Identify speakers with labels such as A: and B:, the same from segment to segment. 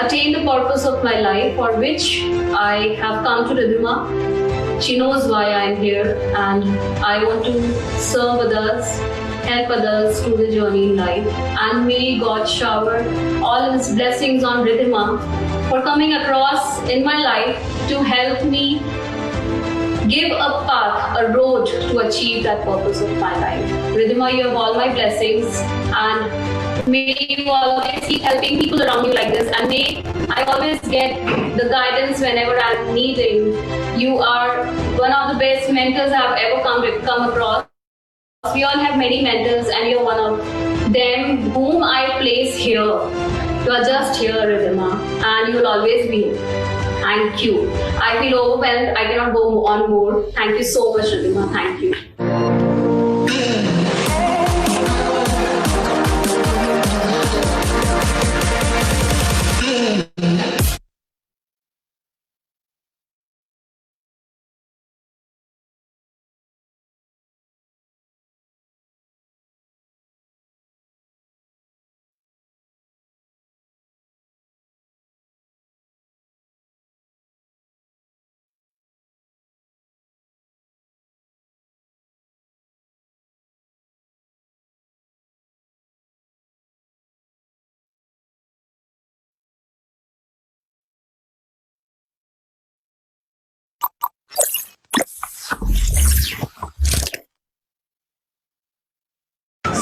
A: attain the purpose of my life, for which I have come to Ridhima. She knows why I am here, and I want to serve others, help others through the journey in life. And may God shower all His blessings on Ridhima for coming across in my life to help me give a path, a road to achieve that purpose of my life. Ridhima, you have all my blessings, and may you always keep helping people around you like this, and may I always get the guidance whenever I'm needing. You are one of the best mentors I've ever come across. We all have many mentors, and you're one of them whom I place here. You are just here, Ridhima, and you will always be here. Thank you. I feel overwhelmed. I cannot go on more. Thank you so much, Ridhima. Thank you.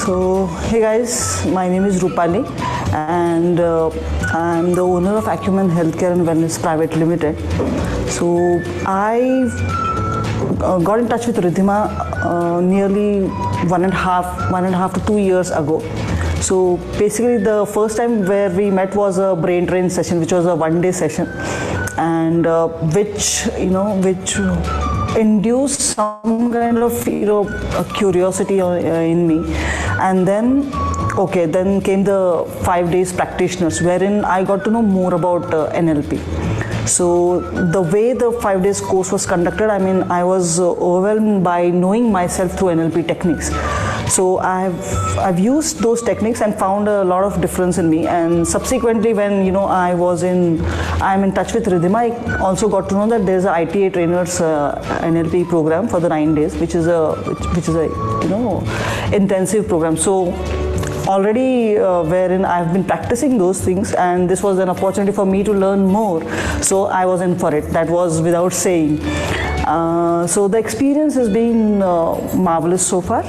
B: So, hey guys, my name is Rupali, and I'm the owner of Acumen Healthcare and Wellness Private Limited. So, I got in touch with Ridhima nearly one and a half to 2 years ago. So basically the first time where we met was a brain drain session, which was a one-day session, and which induced some kind of a curiosity in me. And then came the 5 days practitioners, wherein I got to know more about NLP. So the way the 5 days course was conducted, I was overwhelmed by knowing myself through NLP techniques. So I've used those techniques and found a lot of difference in me. And subsequently, when I'm in touch with Ridhima, I also got to know that there's a ITA trainers NLP program for the 9 days, which is a intensive program. So already wherein I've been practicing those things, and this was an opportunity for me to learn more, so I was in for it. That was without saying. So the experience has been marvelous so far.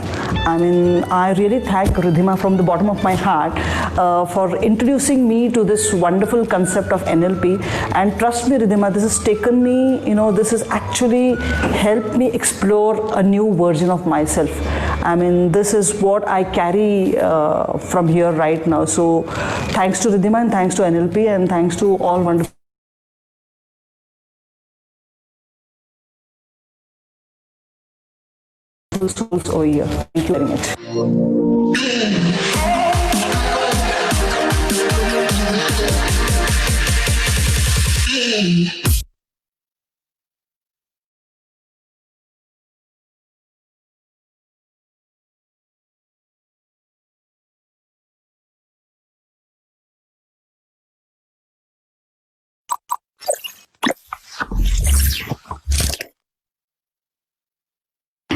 B: I really thank Ridhima from the bottom of my heart for introducing me to this wonderful concept of NLP. And trust me, Ridhima, this has taken me, this has actually helped me explore a new version of myself. This is what I carry from here right now. So thanks to Ridhima, and thanks to NLP, and thanks to all wonderful souls over here. Thank you very much.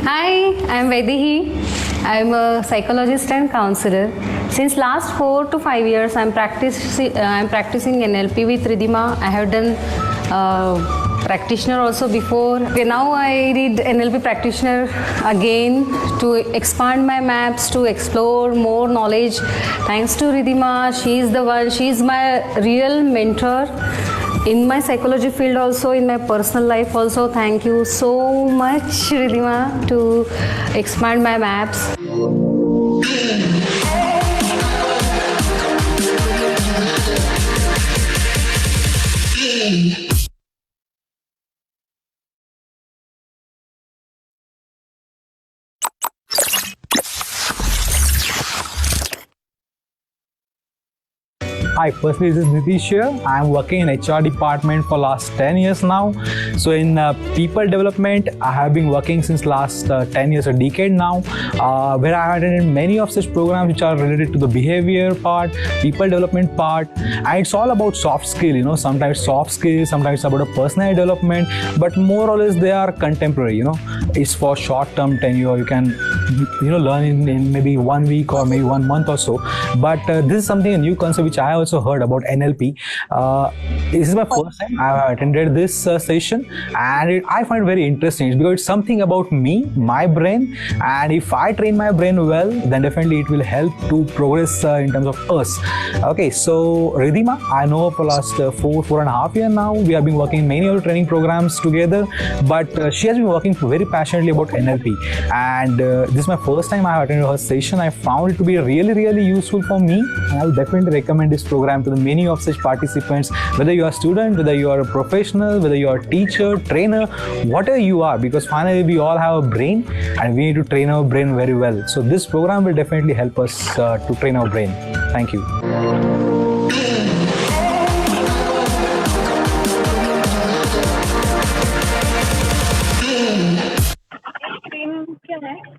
C: Hi, I am Vaidehi. I am a psychologist and counselor. Since last 4 to 5 years, I am practicing NLP with Ridhima. I have done practitioner also before. Okay, now I did NLP practitioner again to expand my maps, to explore more knowledge. Thanks to Ridhima, she is my real mentor. In my psychology field also, in my personal life also. Thank you so much, Ridhima, to expand my maps.
D: Hi, firstly, this is Nitish here. I am working in HR department for last 10 years now. So in people development, I have been working since last 10 years, a decade now, where I have attended many of such programs which are related to the behavior part, people development part, and it's all about soft skill, sometimes soft skills, sometimes about a personal development, but more or less they are contemporary, it's for short-term tenure. You can, learn in maybe 1 week or maybe 1 month or so. But this is something, a new concept which I also heard about NLP. This is my first time I have attended this session, and I find it very interesting because it's something about me, my brain, and if I train my brain well, then definitely it will help to progress in terms of us. Okay, so Ridhima, I know her for last 4.5 years now. We have been working in many of the training programs together, but she has been working very passionately about NLP, and this is my first time I have attended her session. I found it to be really useful for me, and I would definitely recommend this program to the many of such participants, whether you are a student, whether you are a professional, whether you are a teacher, trainer, whatever you are, because finally we all have a brain and we need to train our brain very well. So this program will definitely help us to train our brain. Thank you.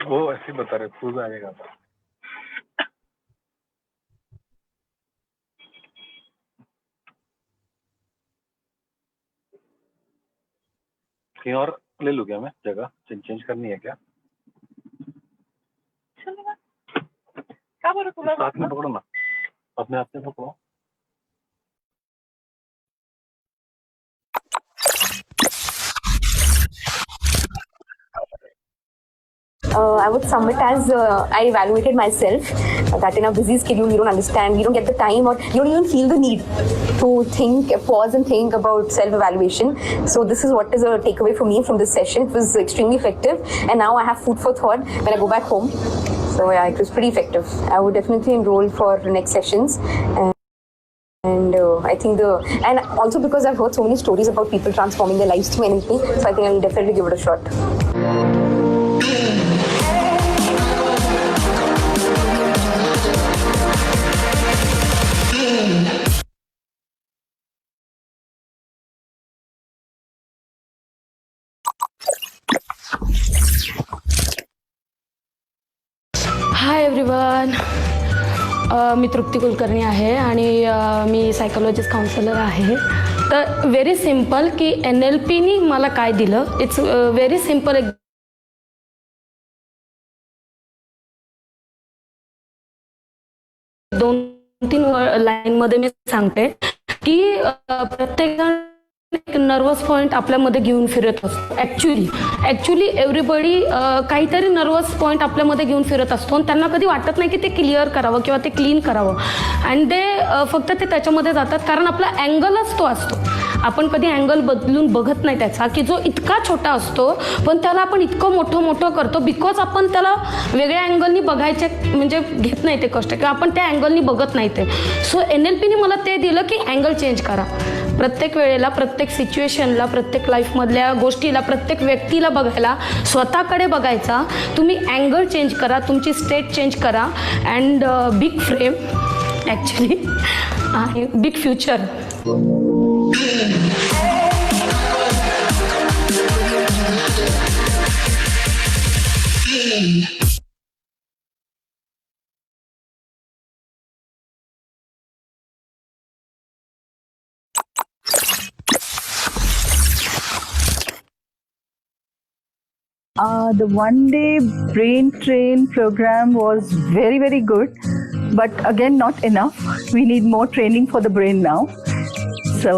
E: वो ऐसे बता रहे फूज आएगा कहीं और ले लूँ क्या मैं जगह चेंज करनी है क्या साथ में पकड़ो ना अपने हाथ में पकड़ो
F: I would sum it as I evaluated myself that in a busy schedule you don't understand, you don't get the time, or you don't even feel the need to think, pause and think about self-evaluation. So this is what is a takeaway for me from this session. It was extremely effective, and now I have food for thought when I go back home. So yeah, it was pretty effective. I would definitely enroll for the next sessions. And I think and also because I've heard so many stories about people transforming their lives through anything, so I think I'll definitely give it a shot.
G: Hi everyone, मी तृप्ती कुलकर्णी आहे आणि मी psychologist counsellor आहे. तर very simple की NLPनी मला काय दिलं, it's very simple. 2-3 लाईनमध्ये मी सांगते की प्रत्येकजण एक नर्वस पॉईंट आपल्यामध्ये घेऊन फिरत असतो. ॲक्च्युली एव्हरीबडी काहीतरी नर्वस पॉईंट आपल्यामध्ये घेऊन फिरत असतो आणि त्यांना कधी वाटत नाही की ते क्लिअर करावं किंवा ते क्लीन करावं, आणि ते फक्त ते त्याच्यामध्ये जातात कारण आपला अँगलच तो असतो. आपण कधी अँगल बदलून बघत नाही त्याचा, की जो इतका छोटा असतो पण त्याला आपण इतकं मोठं करतो बिकॉज आपण त्याला वेगळ्या अँगलनी बघायचे म्हणजे घेत नाही ते कष्ट, किंवा आपण त्या अँगलनी बघत नाही ते. सो NLPने मला ते दिलं की अँगल चेंज करा. प्रत्येक वेळेला, प्रत्येक सिच्युएशनला, प्रत्येक लाईफमधल्या गोष्टीला, प्रत्येक व्यक्तीला बघायला, स्वतःकडे बघायचा. तुम्ही अँगल चेंज करा, तुमची स्टेट चेंज करा, अँड बिग फ्रेम ॲक्च्युली आहे big future.
B: The one-day brain train program was very good, but again not enough. We need more training for the brain now. So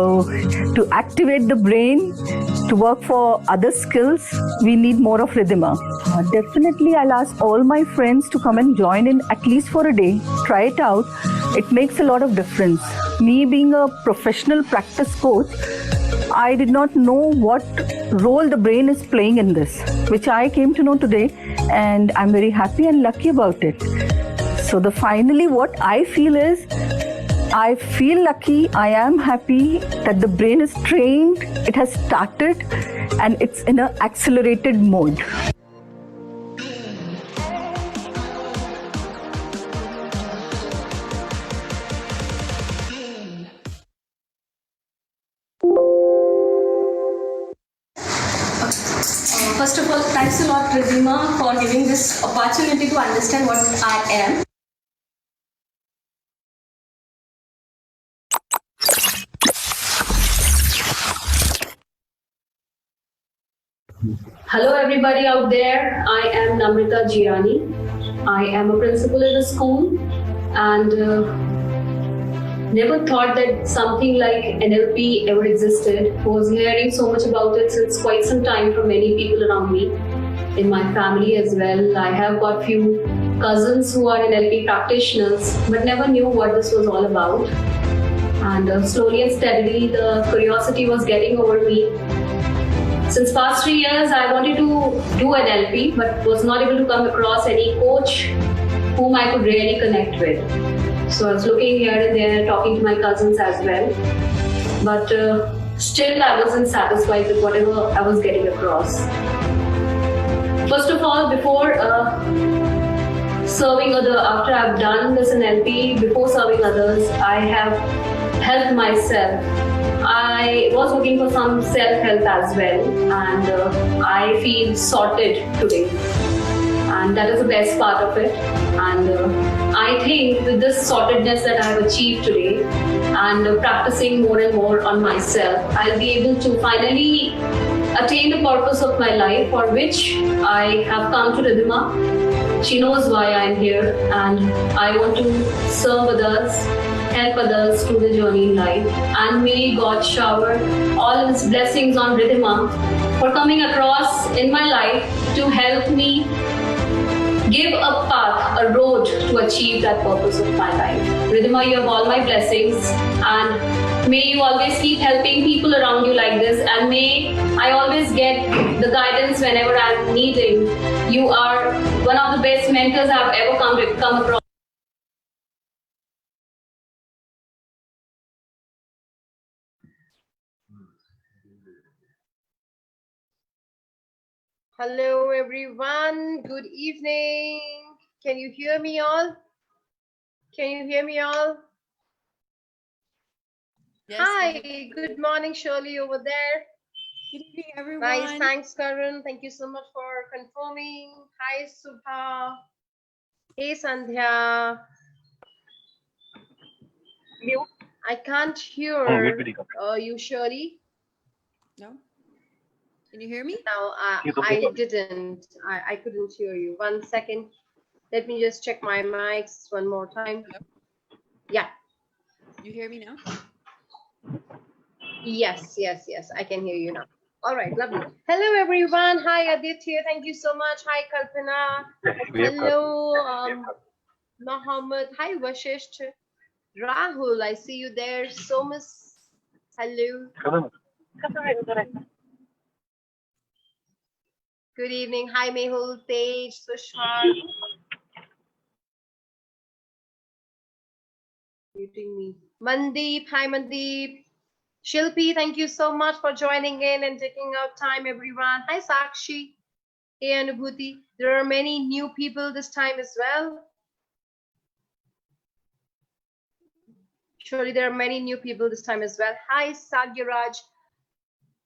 B: to activate the brain, to work for other skills, we need more of Ridhima. Definitely I'll ask all my friends to come and join in at least for a day. Try it out. It makes a lot of difference. Me being a professional practice coach, I did not know what role the brain is playing in this, which I came to know today, and I'm very happy and lucky about it. So finally what I feel is, I feel lucky, I am happy that the brain is trained, it has started, and it's in an accelerated mode.
A: lot, Ridhima, for giving this opportunity to understand what I am. Hello, everybody out there. I am Namrita Jiani. I am a principal in a school and never thought that something like NLP ever existed. Was hearing so much about it since quite some time from many people around me, in my family as well. I have got few cousins who are NLP practitioners, but never knew what this was all about. And slowly and steadily, the curiosity was getting over me. Since past 3 years, I wanted to do NLP, but was not able to come across any coach whom I could really connect with. So I was looking here and there, talking to my cousins as well. But still, I wasn't satisfied with whatever I was getting across. First of all, before serving after I've done this NLP, before serving others, I have helped myself. I was looking for some self-help as well, and I feel sorted today. And that is the best part of it. And I think with this sortedness that I have achieved today and practicing more and more on myself, I'll be able to finally attain the purpose of my life for which I have come to Ridhima. She knows why I'm here, and I want to serve others, help others through the journey in life. And may God shower all His blessings on Ridhima for coming across in my life to help me give a path, a road to achieve that purpose of my life. Ridhima, you have all my blessings, and may you always keep helping people around you like this, and may I always get the guidance whenever I'm needing. You are one of the best mentors I've ever come across.
H: Hello everyone, good evening. Can you hear me all? Can you hear me all? Yes, hi, good morning Shirley over there.
I: Good evening everyone.
H: Nice, thanks Karan. Thank you so much for confirming. Hi Subha. Hey Sandhya. I can't hear you Shirley.
I: No? Can you hear me?
H: No, I didn't. I couldn't hear you. 1 second. Let me just check my mics one more time.
I: Hello?
H: Yeah.
I: You hear me now?
H: Yes. I can hear you now. All right, lovely. Hello, everyone. Hi, Aditya. Thank you so much. Hi, Kalpana. Hello, Mohammed. Hi, Vashisht. Rahul, I see you there. Somas. Hello. Good evening. Hi, Mehul, Tej, Sushma. Muting me. Mandeep. Hi, Mandeep. Shilpi, thank you so much for joining in and taking out time, everyone. Hi, Sakshi. Hey, Anubhuti. There are many new people this time as well. Surely there are many new people this time as well. Hi, Sagyaraj.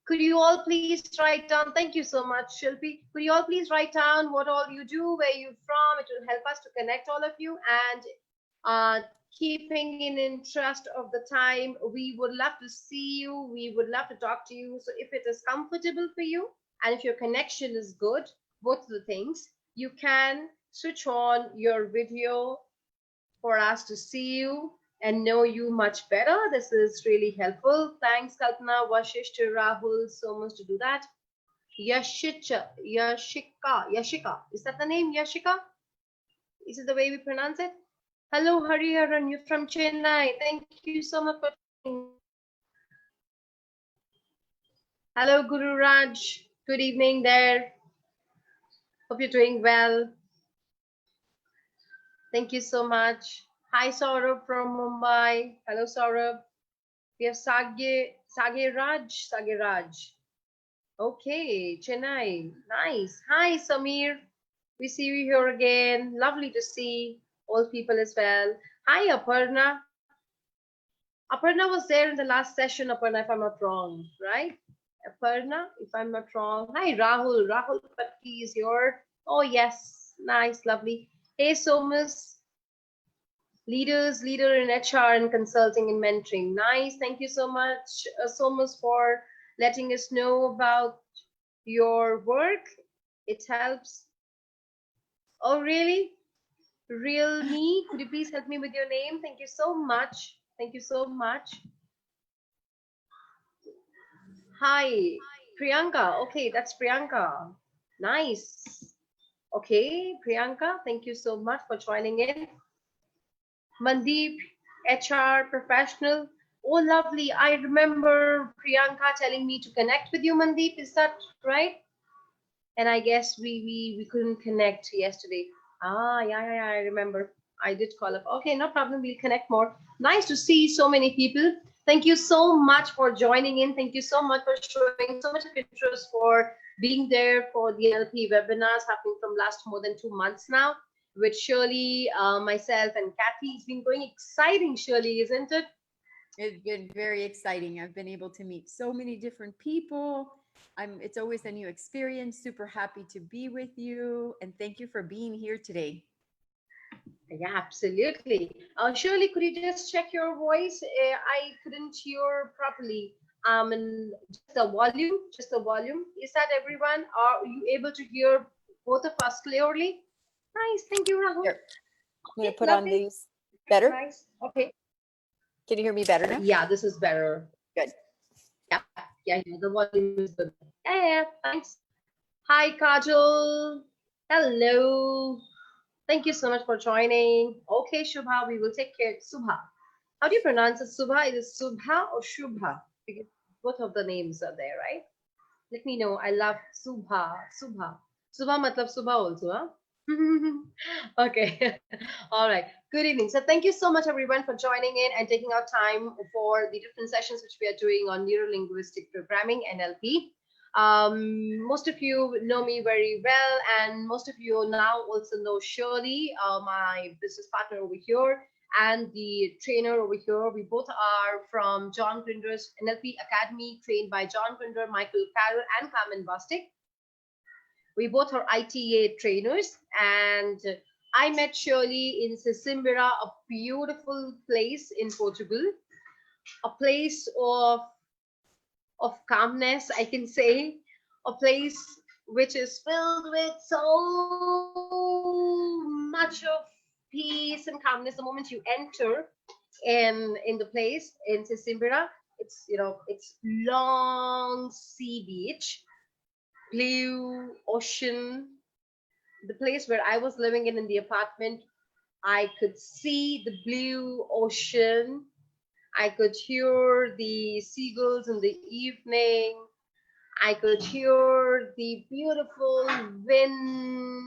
H: Could you all please write down, thank you so much, Shilpi. Could you all please write down what all you do, where you're from? It will help us to connect all of you. And keeping in interest of the time, we would love to see you. We would love to talk to you. So if it is comfortable for you, and if your connection is good, both of the things, you can switch on your video for us to see you and know you much better. This is really helpful. Thanks, Kalpana, Vashisht, Rahul, so much to do that. Yashika. Is that the name, Yashika? Is it the way we pronounce it? Hello, Hariharan, you're from Chennai. Thank you so much for joining. Hello, Guru Raj. Good evening there. Hope you're doing well. Thank you so much. Hi, Saurabh from Mumbai. Hello, Saurabh. We have Sageraj. Okay, Chennai. Nice. Hi, Samir. We see you here again. Lovely to see all people as well. Hi, Aparna. Aparna was there in the last session, Aparna, if I'm not wrong, right? Aparna, if I'm not wrong. Hi, Rahul. Rahul Patki is here. Oh, yes. Nice, lovely. Hey, Somas. Leader in HR and consulting and mentoring. Nice. Thank you so much, Somas, for letting us know about your work. It helps. Oh, really? Real me? Could you please help me with your name? Thank you so much. Thank you so much. Hi, Priyanka. Okay, that's Priyanka. Nice. Okay, Priyanka, thank you so much for joining in. Mandeep, HR professional. Oh, lovely. I remember Priyanka telling me to connect with you, Mandeep. Is that right? And I guess we couldn't connect yesterday. Yeah, I remember. I did call up. Okay, no problem. We'll connect more. Nice to see so many people. Thank you so much for joining in. Thank you so much for showing so much of interest, for being there for the NLP webinars happening from last more than 2 months now with Shirley, myself, and Kathy. It's been going exciting, Shirley, isn't it?
I: It's been very exciting. I've been able to meet so many different people. It's always a new experience. Super happy to be with you. And thank you for being here today.
H: Yeah, absolutely. Shirley, could you just check your voice? I couldn't hear properly. And just the volume, Is that everyone? Are you able to hear both of us clearly? Nice, thank you, Rahul.
I: Here, I'm going to put on these. Better?
H: Nice. Okay.
I: Can you hear me better now?
H: Yeah, this is better.
I: Good.
H: Yeah, the volume is good. Yeah, thanks. Hi, Kajal. Hello. Thank you so much for joining. Okay, Shubha, we will take care. Subha. How do you pronounce it? Subha? Is it Subha or Shubha? Because both of the names are there, right? Let me know. I love Subha. Subha. Subha matlab Subha also, huh? Okay. All right. Good evening. So thank you so much, everyone, for joining in and taking out time for the different sessions which we are doing on neuro-linguistic programming, NLP. Most of you know me very well, and most of you now also know Shirley, my business partner over here, and the trainer over here. We both are from John Grinder's NLP Academy, trained by John Grinder, Michael Carroll, and Carmen Bostic. We both are ITA trainers, and I met Shirley in Sesimbra, a beautiful place in Portugal, a place of calmness, I can say, a place which is filled with so much of peace and calmness. The moment you enter in the place in Sesimbra, it's it's long sea beach, blue ocean. The place where I was living in the apartment, I could see the blue ocean. I could hear the seagulls in the evening. I could hear the beautiful wind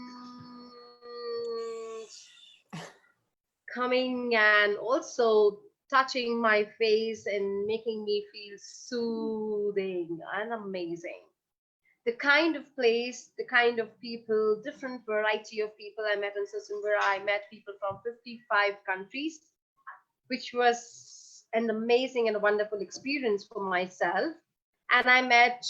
H: coming and also touching my face and making me feel soothing and amazing. The kind of place, the kind of people, different variety of people I met in Sesimbra. I met people from 55 countries, which was an amazing and a wonderful experience for myself. And I met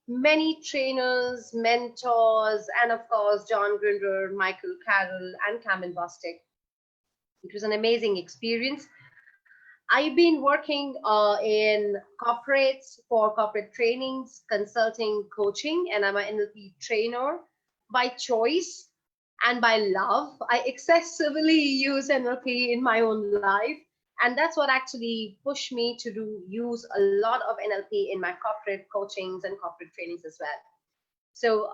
H: many trainers, mentors, and of course, John Grinder, Michael Carroll, and Carmen Bostic. It was an amazing experience. I've been working in corporates for corporate trainings, consulting, coaching, and I'm an NLP trainer by choice and by love. I excessively use NLP in my own life, and that's what actually pushed me to use a lot of NLP in my corporate coachings and corporate trainings as well. So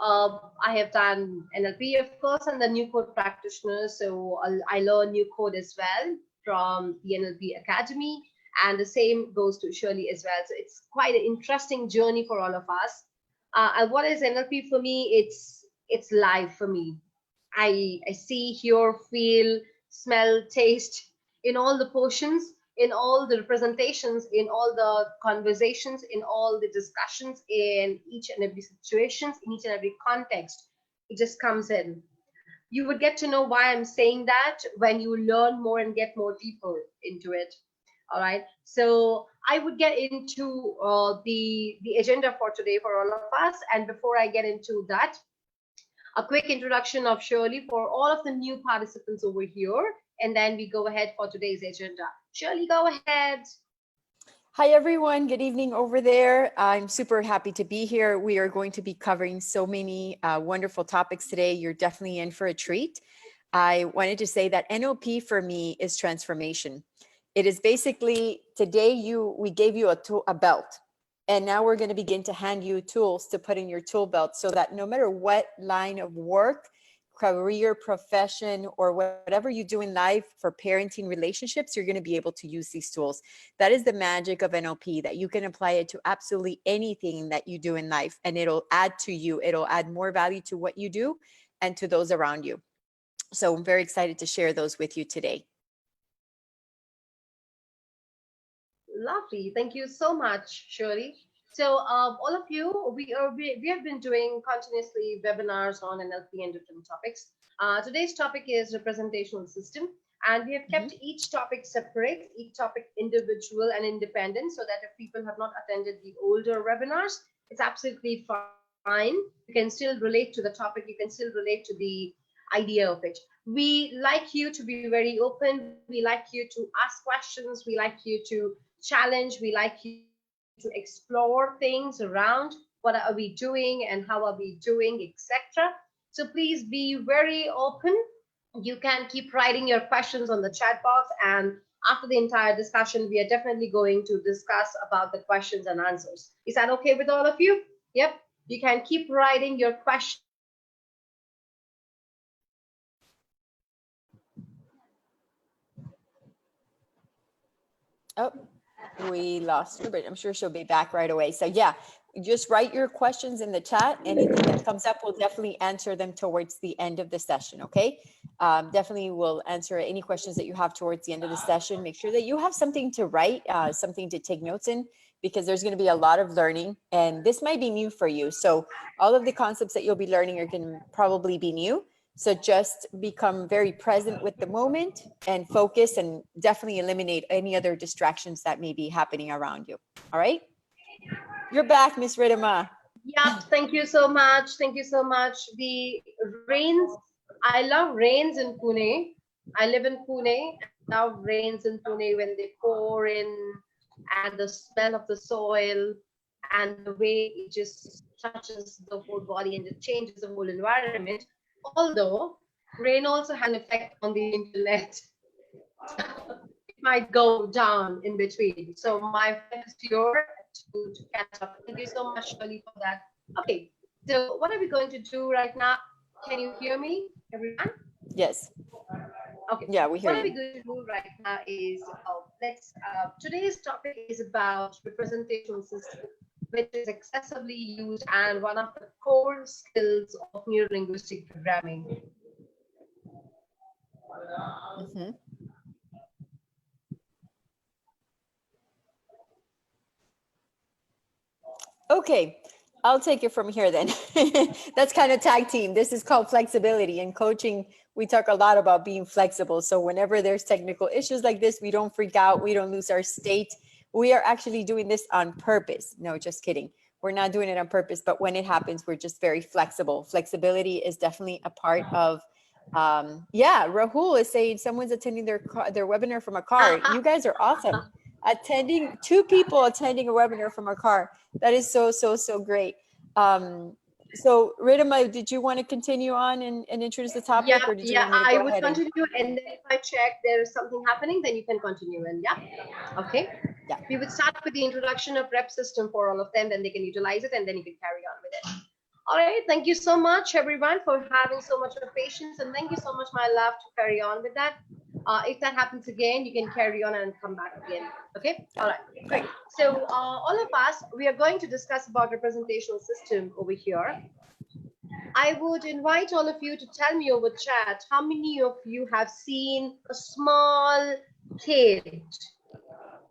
H: I have done NLP, of course, and the new code practitioner. So I learn new code as well from the NLP Academy, and the same goes to Shirley as well. So it's quite an interesting journey for all of us. And what is NLP for me? It's life for me. I see, hear, feel, smell, taste in all the portions, in all the representations, in all the conversations, in all the discussions, in each and every situations, in each and every context. It just comes in. You would get to know why I'm saying that when you learn more and get more deeper into it. All right. So I would get into the agenda for today for all of us. And before I get into that, a quick introduction of Shirley for all of the new participants over here. And then we go ahead for today's agenda. Shirley, go ahead.
I: Hi, everyone. Good evening over there. I'm super happy to be here. We are going to be covering so many wonderful topics today. You're definitely in for a treat. I wanted to say that NLP for me is transformation. It is basically today we gave you a belt, and now we're going to begin to hand you tools to put in your tool belt so that no matter what line of work, career, profession, or whatever you do in life for parenting relationships, you're going to be able to use these tools. That is the magic of NLP, that you can apply it to absolutely anything that you do in life, and it'll add to you. It'll add more value to what you do and to those around you. So I'm very excited to share those with you today.
H: Lovely. Thank you so much, Shirley. So all of you, we have been doing continuously webinars on NLP and different topics. Today's topic is representational system, and we have kept each topic separate, each topic individual and independent, so that if people have not attended the older webinars, it's absolutely fine. You can still relate to the topic. You can still relate to the idea of it. We like you to be very open. We like you to ask questions. We like you to challenge. We like you to explore things around what are we doing and how are we doing, etc. So please be very open. You can keep writing your questions on the chat box, and after the entire discussion, we are definitely going to discuss about the questions and answers. Is that okay with all of you? Yep. You can keep writing your questions.
I: Oh, we lost her, but I'm sure she'll be back right away. So yeah, just write your questions in the chat. Anything that comes up, we'll definitely answer them towards the end of the session, okay? Definitely will answer any questions that you have towards the end of the session. Make sure that you have something to write, something to take notes in, because there's going to be a lot of learning, and this might be new for you. So all of the concepts that you'll be learning are going to probably be new. So just become very present with the moment and focus, and definitely eliminate any other distractions that may be happening around you. All right. You're back, Miss Ridhima.
H: Yeah, thank you so much. Thank you so much. The rains, I love rains in Pune. I live in Pune. I love rains in Pune when they pour in, and the smell of the soil and the way it just touches the whole body and it changes the whole environment. Although rain also has an effect on the internet. It might go down in between. So my friend is here to catch up. Thank you so much, Shirley, for that. Okay, so what are we going to do right now? Can you hear me, everyone?
I: Yes.
H: Okay.
I: Yeah, we hear
H: What are we
I: you.
H: going to do right now is today's topic is about representational system, which is excessively used and one of the core skills of neurolinguistic programming.
I: Mhm. Okay, I'll take it from here then. That's kind of tag team. This is called flexibility. In coaching, we talk a lot about being flexible. So whenever there's technical issues like this, we don't freak out. We don't lose our state. We are actually doing this on purpose. No, just kidding. We're not doing it on purpose, but when it happens, we're just very flexible. Flexibility is definitely a part of, yeah, Rahul is saying someone's attending their webinar from a car. You guys are awesome. Two people attending a webinar from a car. That is so great. So Ridhima, did you want to continue on and introduce the topic,
H: Yeah,
I: or did you
H: yeah,
I: want me to
H: I
I: go
H: would
I: ahead?
H: continue, and then if I check there is something happening, then you can continue. And yeah, okay.
I: Yeah.
H: We would start with the introduction of rep system for all of them, then they can utilize it, and then you can carry on with it. All right, thank you so much, everyone, for having so much of patience, and thank you so much, my love, to carry on with that. If that happens again, you can carry on and come back again. Okay. All right, great. So all of us, we are going to discuss about representational system over here. I would invite all of you to tell me over chat how many of you have seen a small kid.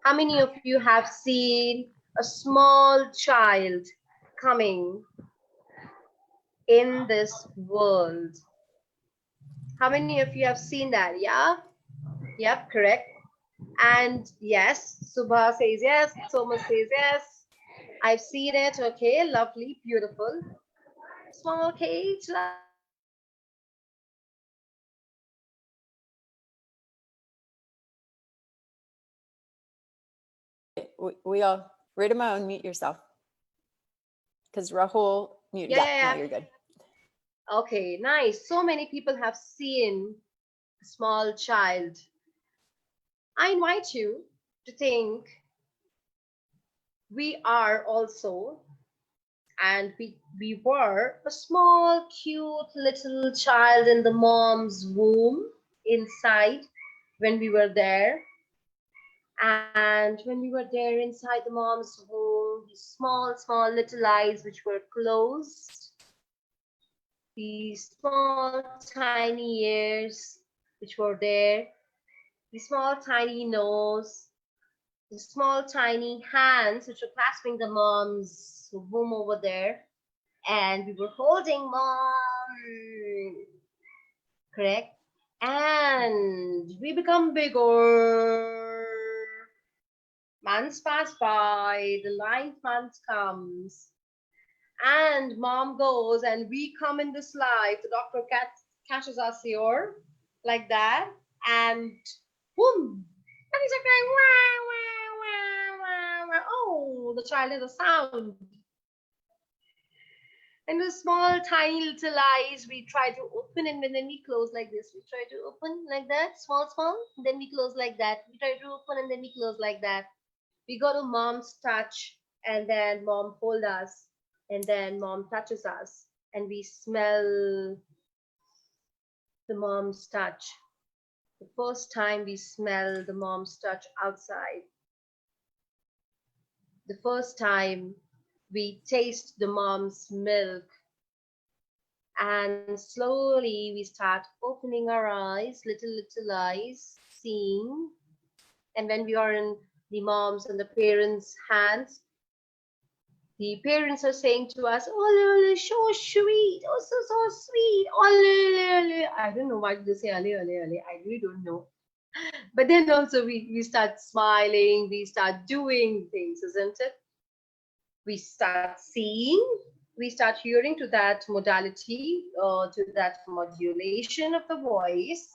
H: How many of you have seen a small child coming in this world? How many of you have seen that? Yeah. Yep, correct. And yes, Subha says yes, Soma says yes. I've seen it. Okay, lovely, beautiful. Small cage.
I: We all, Ridhima, unmute yourself. Because Rahul, mute.
H: Yeah,
I: Yeah,
H: yeah,
I: now
H: yeah.
I: you're good.
H: Okay, nice. So many people have seen a small child. I invite you to think we are also, and we were a small, cute little child in the mom's womb inside when we were there. And when we were there inside the mom's womb, these small, small little eyes which were closed, these small, tiny ears which were there, the small, tiny nose, the small, tiny hands which were clasping the mom's womb over there. And we were holding mom, correct? And we become bigger. Months pass by, the 9th month comes, and mom goes, and we come in this life. The doctor catches us here, like that, and boom, and he's like crying, wah, wah, wah, wah, wah. Oh, the child has a sound. And the small, tiny little eyes, we try to open, and then we close like this. We try to open like that, small, small, and then we close like that. We try to open, and then we close like that. We go to mom's touch, and then mom hold us, and then mom touches us, and we smell the mom's touch. The first time we smell the mom's touch outside. The first time we taste the mom's milk. And slowly we start opening our eyes, little eyes, seeing. And when we are in the mom's and the parents' hands, the parents are saying to us, oh, so sweet, oh, so sweet, oh, I don't know why they say, I really don't know. But then also we start smiling, we start doing things, isn't it? We start seeing, we start hearing to that modality, to that modulation of the voice.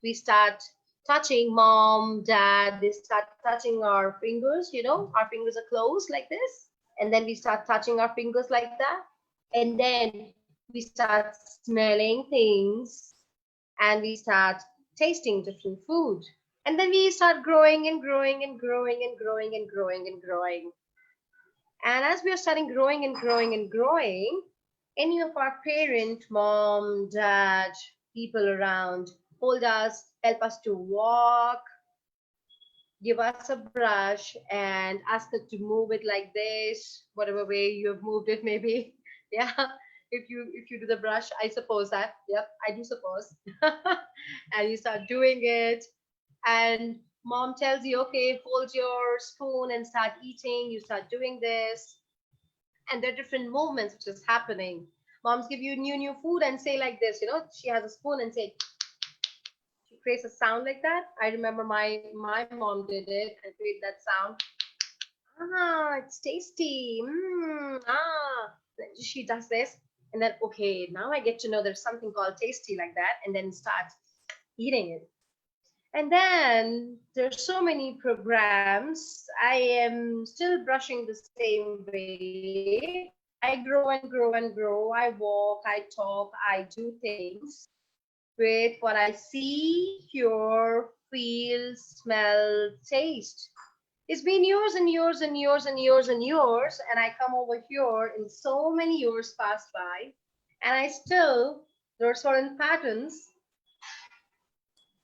H: We start touching mom, dad, they start touching our fingers, our fingers are closed like this. And then we start touching our fingers like that. And then we start smelling things, and we start tasting different food. And then we start growing and growing and growing and growing and growing and growing. And as we are starting growing and growing and growing, any of our parent, mom, dad, people around hold us, help us to walk, give us a brush, and ask us to move it like this, whatever way you have moved it, maybe. Yeah, if you do the brush, I suppose that. Yep, I do suppose. And you start doing it, and mom tells you, okay, hold your spoon and start eating. You start doing this, and there are different movements which is happening. Moms give you new food and say like this, she has a spoon and say, she creates a sound like that. I remember my mom did it and create that sound. Ah, it's tasty. She does this, and then okay, now I get to know there's something called tasty like that, and then start eating it. And then there's so many programs. I am still brushing the same way. I grow and grow and grow. I walk, I talk, I do things with what I see, hear, feel, smell, taste. It's been years and years and years and years and years, and I come over here and so many years pass by, and I still, there are certain patterns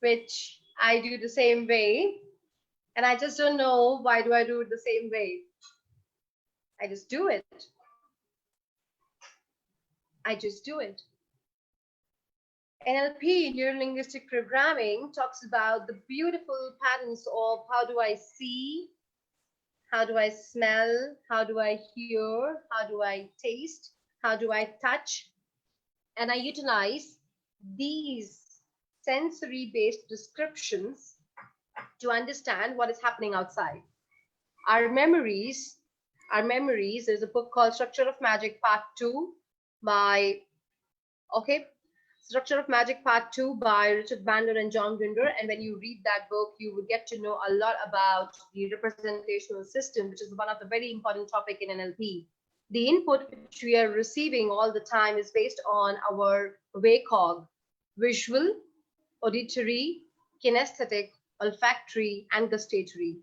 H: which I do the same way, and I just don't know why do I do it the same way. I just do it. I just do it. NLP, neuro-linguistic programming, talks about the beautiful patterns of how do I see, how do I smell, how do I hear, how do I taste, how do I touch, and I utilize these sensory-based descriptions to understand what is happening outside. Our memories, there's a book called Structure of Magic Part 2 by, Structure of Magic Part 2 by Richard Bandler and John Grinder. And when you read that book, you will get to know a lot about the representational system, which is one of the very important topic in NLP. The input which we are receiving all the time is based on our WACOG, visual, auditory, kinesthetic, olfactory, and gustatory.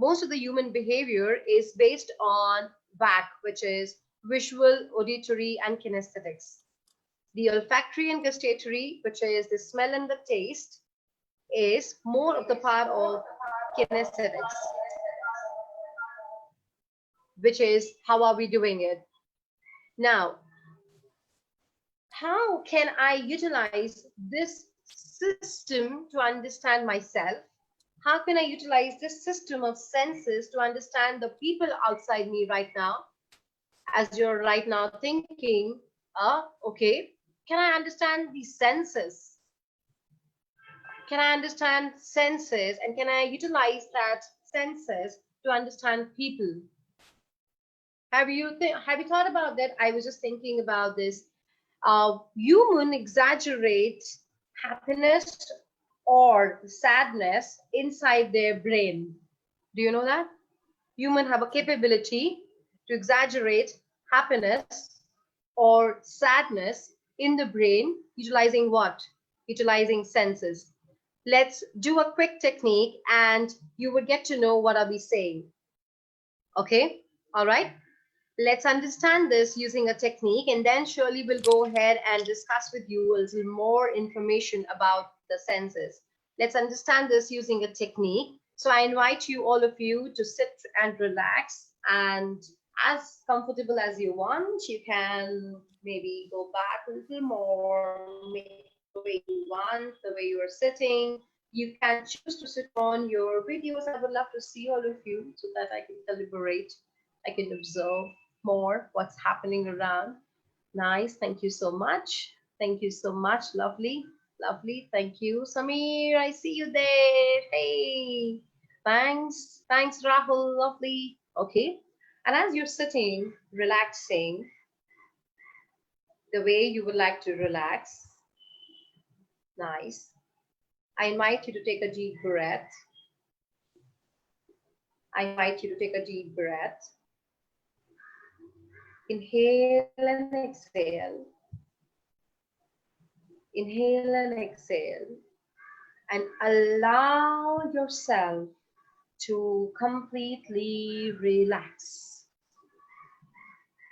H: Most of the human behavior is based on VAC, which is visual, auditory, and kinesthetics. The olfactory and gustatory, which is the smell and the taste, is more of the part of kinesthetics, which is how are we doing it. Now, how can I utilize this system to understand myself? How can I utilize this system of senses to understand the people outside me right now? As you're right now thinking, okay, can I understand these senses? Can I understand senses, and can I utilize that senses to understand people? Have you thought about that? I was just thinking about this. Human exaggerate happiness or sadness inside their brain. Do you know that? Humans have a capability to exaggerate happiness or sadness in the brain, utilizing what? Utilizing senses. Let's do a quick technique and you will get to know what are we saying. Okay, all right. Let's understand this using a technique, and then Shirley will go ahead and discuss with you a little more information about the senses. Let's understand this using a technique. So I invite you, all of you, to sit and relax, and as comfortable as you want. You can maybe go back a little more, make the way you want, the way you are sitting. You can choose to sit on your videos. I would love to see all of you so that I can deliberate, I can observe more what's happening around. Nice. Thank you so much. Thank you so much. Lovely. Lovely. Thank you. Samir, I see you there. Hey. Thanks. Thanks, Rahul. Lovely. Okay. And as you're sitting, relaxing, the way you would like to relax. Nice. I invite you to take a deep breath. I invite you to take a deep breath. Inhale and exhale. Inhale and exhale. And allow yourself to completely relax.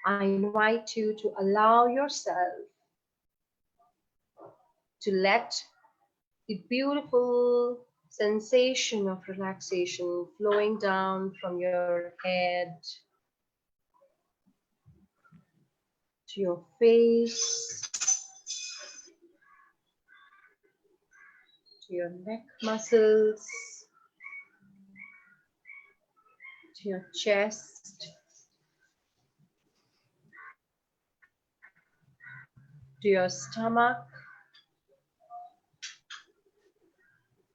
H: I invite you to allow yourself to let the beautiful sensation of relaxation flowing down from your head to your face, to your neck muscles, to your chest, to your stomach,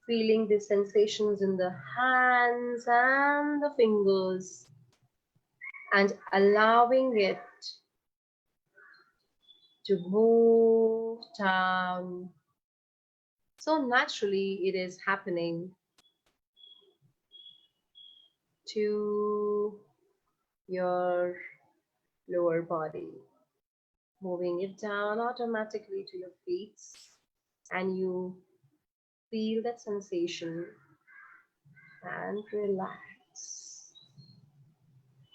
H: feeling the sensations in the hands and the fingers, and allowing it to move down. So naturally it is happening to your lower body, moving it down automatically to your feet, and you feel that sensation and relax.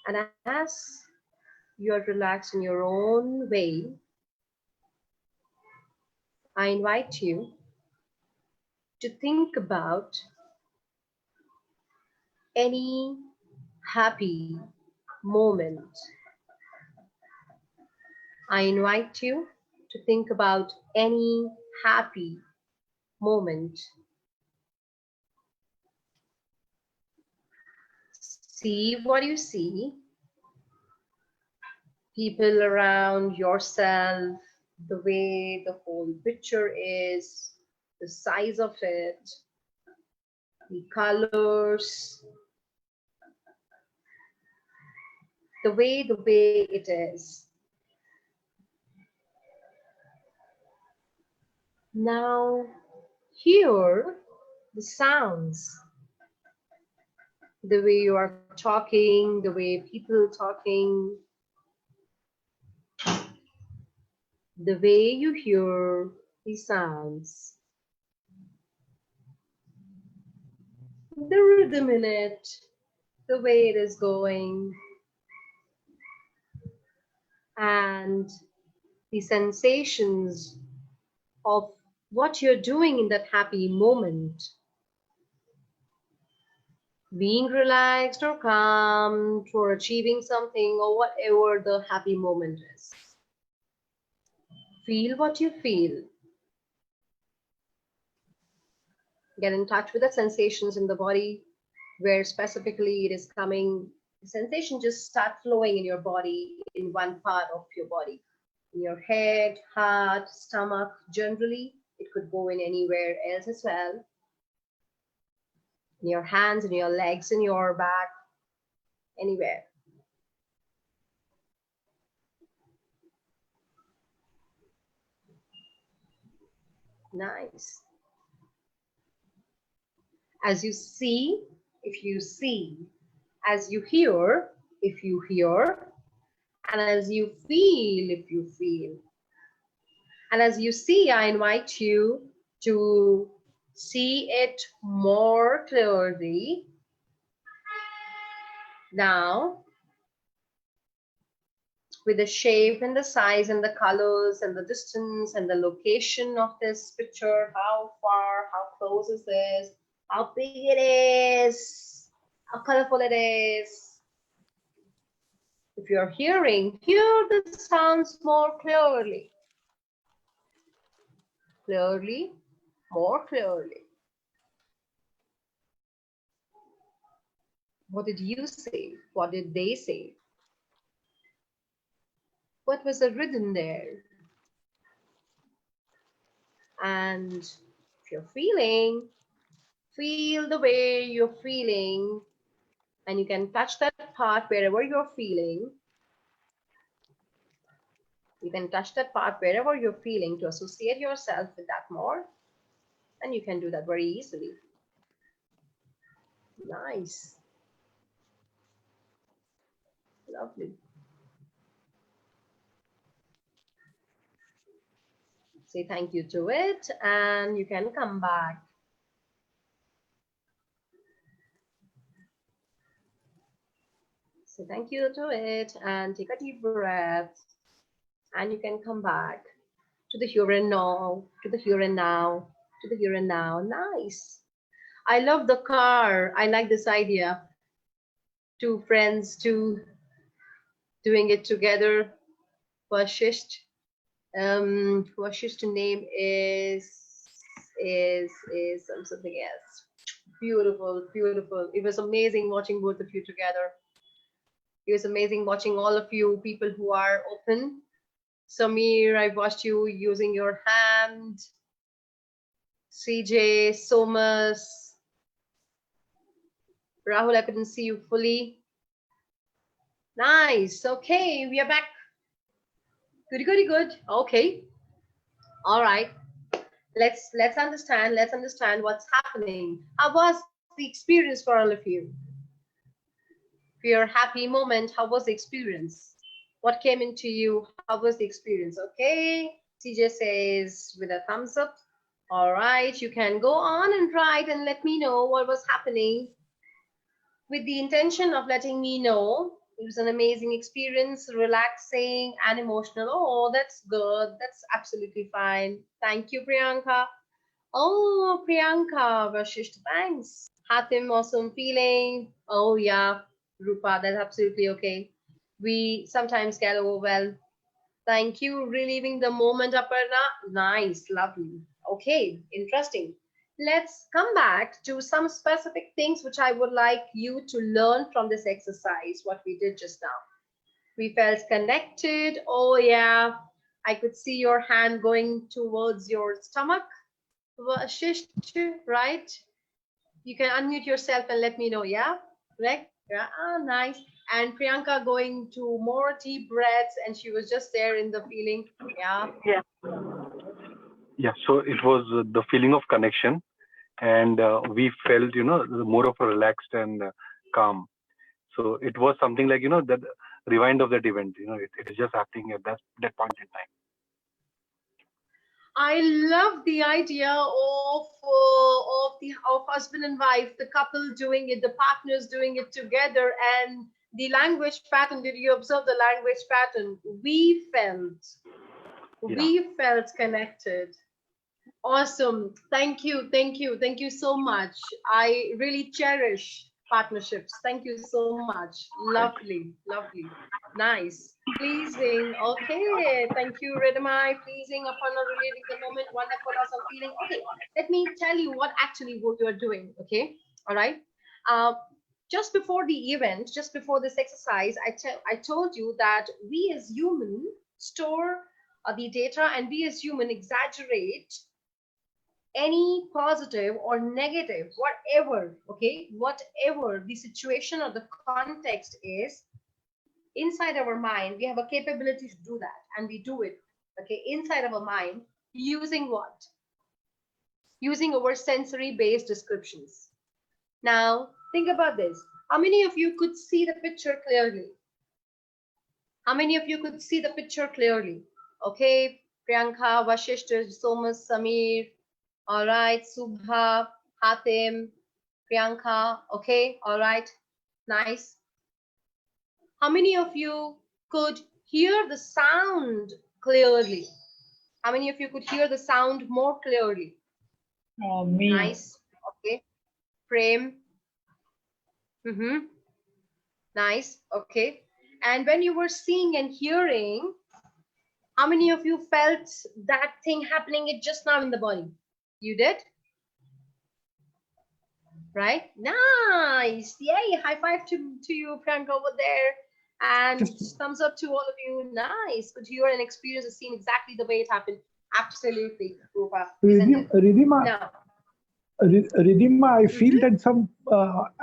H: And as you're relaxed in your own way, I invite you to think about any happy moment. I invite you to think about any happy moment. See what you see. People around yourself, the way the whole picture is, the size of it. the colors, the way it is. Now hear the sounds, the way you are talking, the way people talking, the way you hear the sounds, the rhythm in it, the way it is going, and the sensations of what you're doing in that happy moment. Being relaxed or calm or achieving something or whatever the happy moment is. Feel what you feel. Get in touch with the sensations in the body where specifically it is coming. The sensation just start flowing in your body, in one part of your body. In your head, heart, stomach, generally. It could go in anywhere else as well. In your hands, in your legs, in your back, anywhere. Nice. As you see, if you see, as you hear, if you hear, and as you feel, if you feel. And as you see, I invite you to see it more clearly. Now, with the shape and the size and the colors and the distance and the location of this picture, how far, how close is this, how big it is, how colorful it is. If you're hearing, hear the sounds more clearly. Clearly, more clearly. What did you say? What did they say? What was the rhythm there? And if you're feeling, feel the way you're feeling, and you can touch that part wherever you're feeling. You can touch that part wherever you're feeling to associate yourself with that more, and you can do that very easily. Nice. Lovely. Say thank you to it, and you can come back. Say thank you to it, and take a deep breath, and you can come back to the here and now, to the here and now, to the here and now. Nice. I love the car. I like this idea. Two friends, doing it together. Vashisht. Vashisht's name is something else. Beautiful, beautiful. It was amazing watching both of you together. It was amazing watching all of you people who are open. Samir, I watched you using your hand. CJ, Somas. Rahul, I couldn't see you fully. Nice. Okay, we are back. Good, good, good. Okay. All right. Let's understand. Let's understand what's happening. How was the experience for all of you? For your happy moment, how was the experience? What came into you? How was the experience? Okay. CJ says with a thumbs up. All right. You can go on and write and let me know what was happening. With the intention of letting me know it was an amazing experience, relaxing and emotional. Oh, that's good. That's absolutely fine. Thank you, Priyanka. Oh, Priyanka, Vashisht, thanks. Hatim, awesome feeling. Oh, yeah, Rupa, that's absolutely okay. We sometimes get overwhelmed. Thank you. Reliving the moment, Aparna. Nice, lovely. Okay, interesting. Let's come back to some specific things which I would like you to learn from this exercise, what we did just now. We felt connected. Oh, yeah. I could see your hand going towards your stomach, right? You can unmute yourself and let me know. Yeah, correct. Yeah, nice. And Priyanka going to more deep breaths, and she was just there in the feeling. Yeah.
E: Yeah, so it was the feeling of connection, and we felt, more of a relaxed and calm. So it was something like, that rewind of that event. It is just happening at that point in time.
H: I love the idea of husband and wife, the couple doing it, the partners doing it together, and the language pattern. Did you observe the language pattern? We felt connected. Awesome. Thank you so much. I really cherish partnerships. Thank you so much. Lovely. Nice. Pleasing. Okay. Thank you, Ridhima. Pleasing upon relating the moment. Wonderful, awesome feeling. Okay. Let me tell you what you are doing. Okay. All right. Just before the event, just before this exercise, I told you that we as human store the data, and we as human exaggerate any positive or negative, whatever the situation or the context is, inside our mind, we have a capability to do that, and we do it, okay, inside of our mind, using what? Using our sensory-based descriptions. Now, think about this. How many of you could see the picture clearly? How many of you could see the picture clearly? Okay, Priyanka, Vashishta, Somas, Samir, all right, Subha, Hatim, Priyanka, okay, all right, nice. How many of you could hear the sound clearly? How many of you could hear the sound more clearly?
J: Me.
H: Nice, okay. Prem. Nice, okay. And when you were seeing and hearing, how many of you felt that thing happening it just now in the body? You did? Right? Nice. Yay. High five to you, Priyanka, over there. And thumbs up to all of you. Nice. Could hear and experience the scene exactly the way it happened. Absolutely, Rupa.
J: Ridhima, I feel that some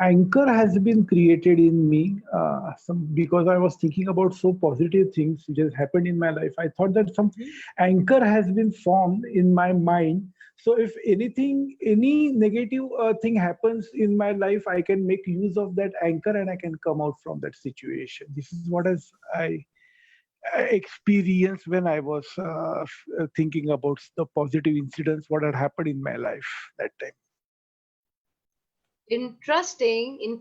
J: anchor has been created in me. Because I was thinking about so positive things which has happened in my life. I thought that some anchor has been formed in my mind. So if any negative thing happens in my life, I can make use of that anchor and I can come out from that situation. This is what I experienced when I was thinking about the positive incidents, what had happened in my life that time.
H: Interesting.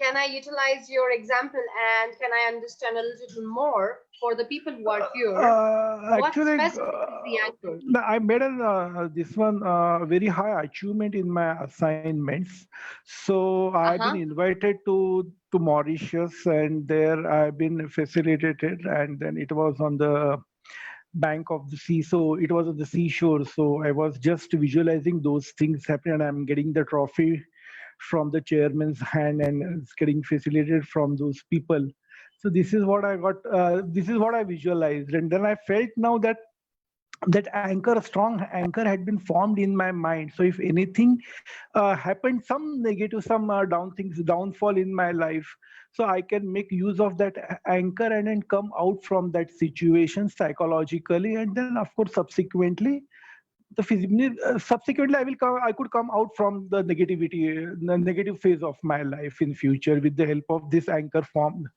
H: Can I utilize your example and can I understand a little more for the people who are here?
J: Actually,
H: what specifically is the anchor?
J: I made this one very high achievement in my assignments. So I've been invited to Mauritius, and there I've been facilitated, and then it was on the bank of the sea. So it was on the seashore. So I was just visualizing those things happening, and I'm getting the trophy from the chairman's hand, and it's getting facilitated from those people. So this is what I got. This is what I visualized, and then I felt now that anchor, a strong anchor, had been formed in my mind. So if anything happened, some negative, some downfall in my life, so I can make use of that anchor and then come out from that situation psychologically, and then of course subsequently I could come out from the negative phase of my life in future with the help of this anchor formed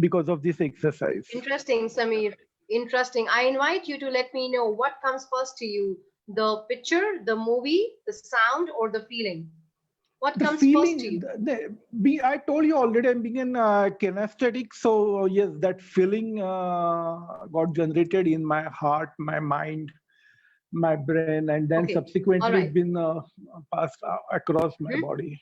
J: because of this exercise.
H: Interesting, Samir. Interesting. I invite you to let me know what comes first to you: the picture, the movie, the sound, or the feeling. What comes first to you?
J: I told you already, I'm being kinesthetic. So yes, that feeling got generated in my heart, my mind, my brain, and then subsequently it's been passed across my body.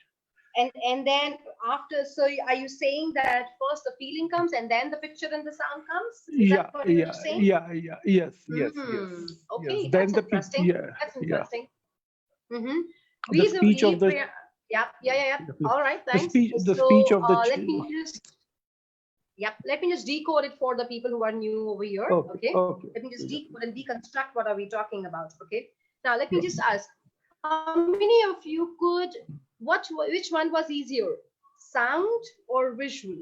H: And then after, so are you saying that first the feeling comes and then the picture and the sound comes? Is that what you're saying?
J: Yes.
H: Okay,
J: yes.
H: That's interesting. That's interesting.
J: The speech of the
H: All right, thanks.
J: The speech of the
H: let me just decode it for the people who are new over here. Okay. Let me just decode and deconstruct what are we talking about. Okay. Now let me just ask, How many of you could, which one was easier, sound or visual?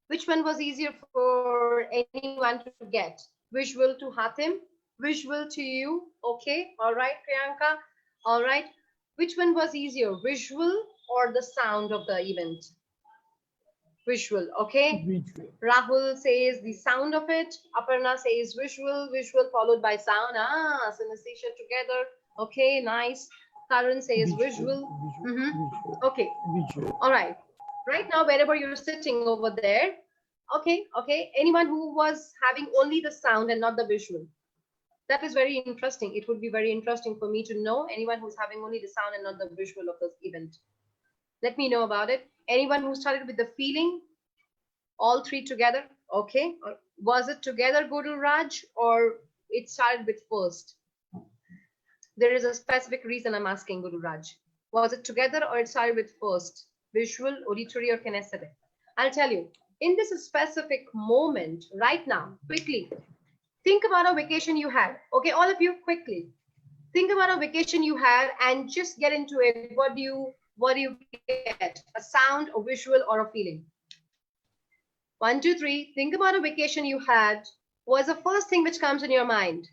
H: Which one was easier for anyone to get? Visual to Hatim, visual to you. Okay, all right, Priyanka. All right. Which one was easier, visual or the sound of the event? Visual, okay.
J: Visual.
H: Rahul says the sound of it. Aparna says visual, visual followed by sound. Ah, synesthesia together. Okay, nice. Karan says visual.
J: Visual.
H: Okay.
J: Visual.
H: All right. Right now, wherever you're sitting over there, okay. Anyone who was having only the sound and not the visual. That is very interesting. It would be very interesting for me to know anyone who's having only the sound and not the visual of this event. Let me know about it. Anyone who started with the feeling, all three together, okay? Or was it together, Guru Raj, or it started with first? There is a specific reason I'm asking, Guru Raj. Was it together or it started with first? Visual, auditory, or kinesthetic? I'll tell you. In this specific moment, right now, quickly, think about a vacation you had. Okay, all of you, quickly. Think about a vacation you had and just get into it. What do you get? A sound, a visual, or a feeling? 1, 2, 3. Think about a vacation you had. What's the first thing which comes in your mind?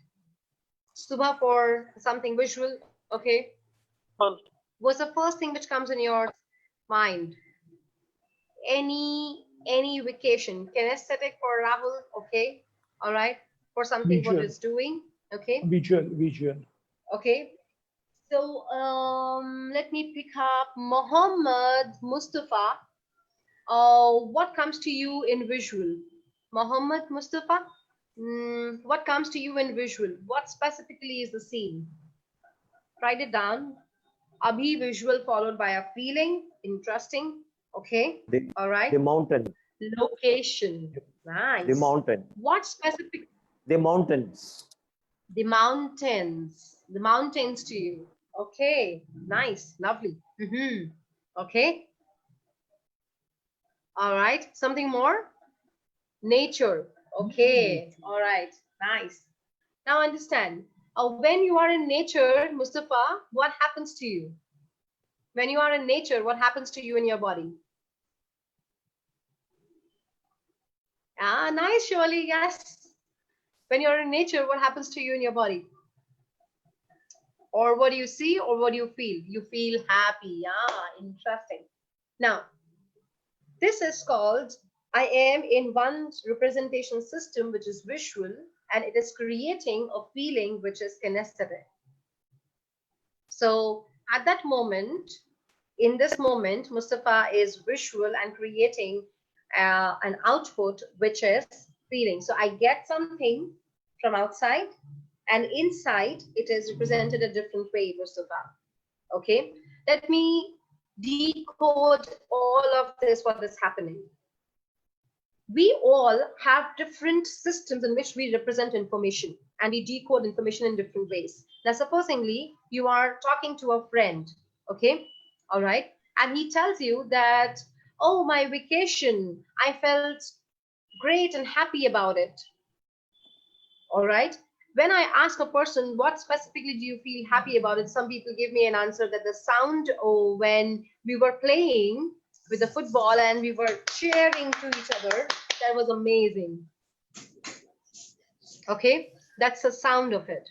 H: Subha for something visual. Okay. What's the first thing which comes in your mind? Any vacation. Kinesthetic for Rahul. Okay. All right. For something
J: Visual.
H: what it's doing. Okay.
J: Visual.
H: Okay. So let me pick up Mohammed Mustafa. What comes to you in visual? Mohammed Mustafa, what comes to you in visual? What specifically is the scene? Write it down. Abhi, visual followed by a feeling. Interesting. Okay. All right.
K: The mountain.
H: Location. Nice.
K: The mountain.
H: What specific?
K: The mountains.
H: The mountains. The mountains to you. Okay. Nice. Lovely. Okay. All right. Something more? Nature. Okay. All right. Nice. Now understand. When you are in nature, Mustafa, what happens to you? When you are in nature, what happens to you in your body? Ah, nice, Shirley. Yes. When you're in nature, what happens to you in your body? Or what do you see or what do you feel? You feel happy. Ah, interesting. Now, this is called, I am in one representation system, which is visual, and it is creating a feeling which is kinesthetic. So at that moment, in this moment, Mustafa is visual and creating an output which is feeling. So I get something from outside and inside it is represented a different way, Mustafa. Okay, let me decode all of this, what is happening. We all have different systems in which we represent information and we decode information in different ways. Now, supposingly, you are talking to a friend, okay? All right. And he tells you that, oh, my vacation, I felt great and happy about it. All right. When I ask a person, what specifically do you feel happy about it? Some people give me an answer that the sound, when we were playing with the football and we were cheering to each other, that was amazing. Okay, that's the sound of it,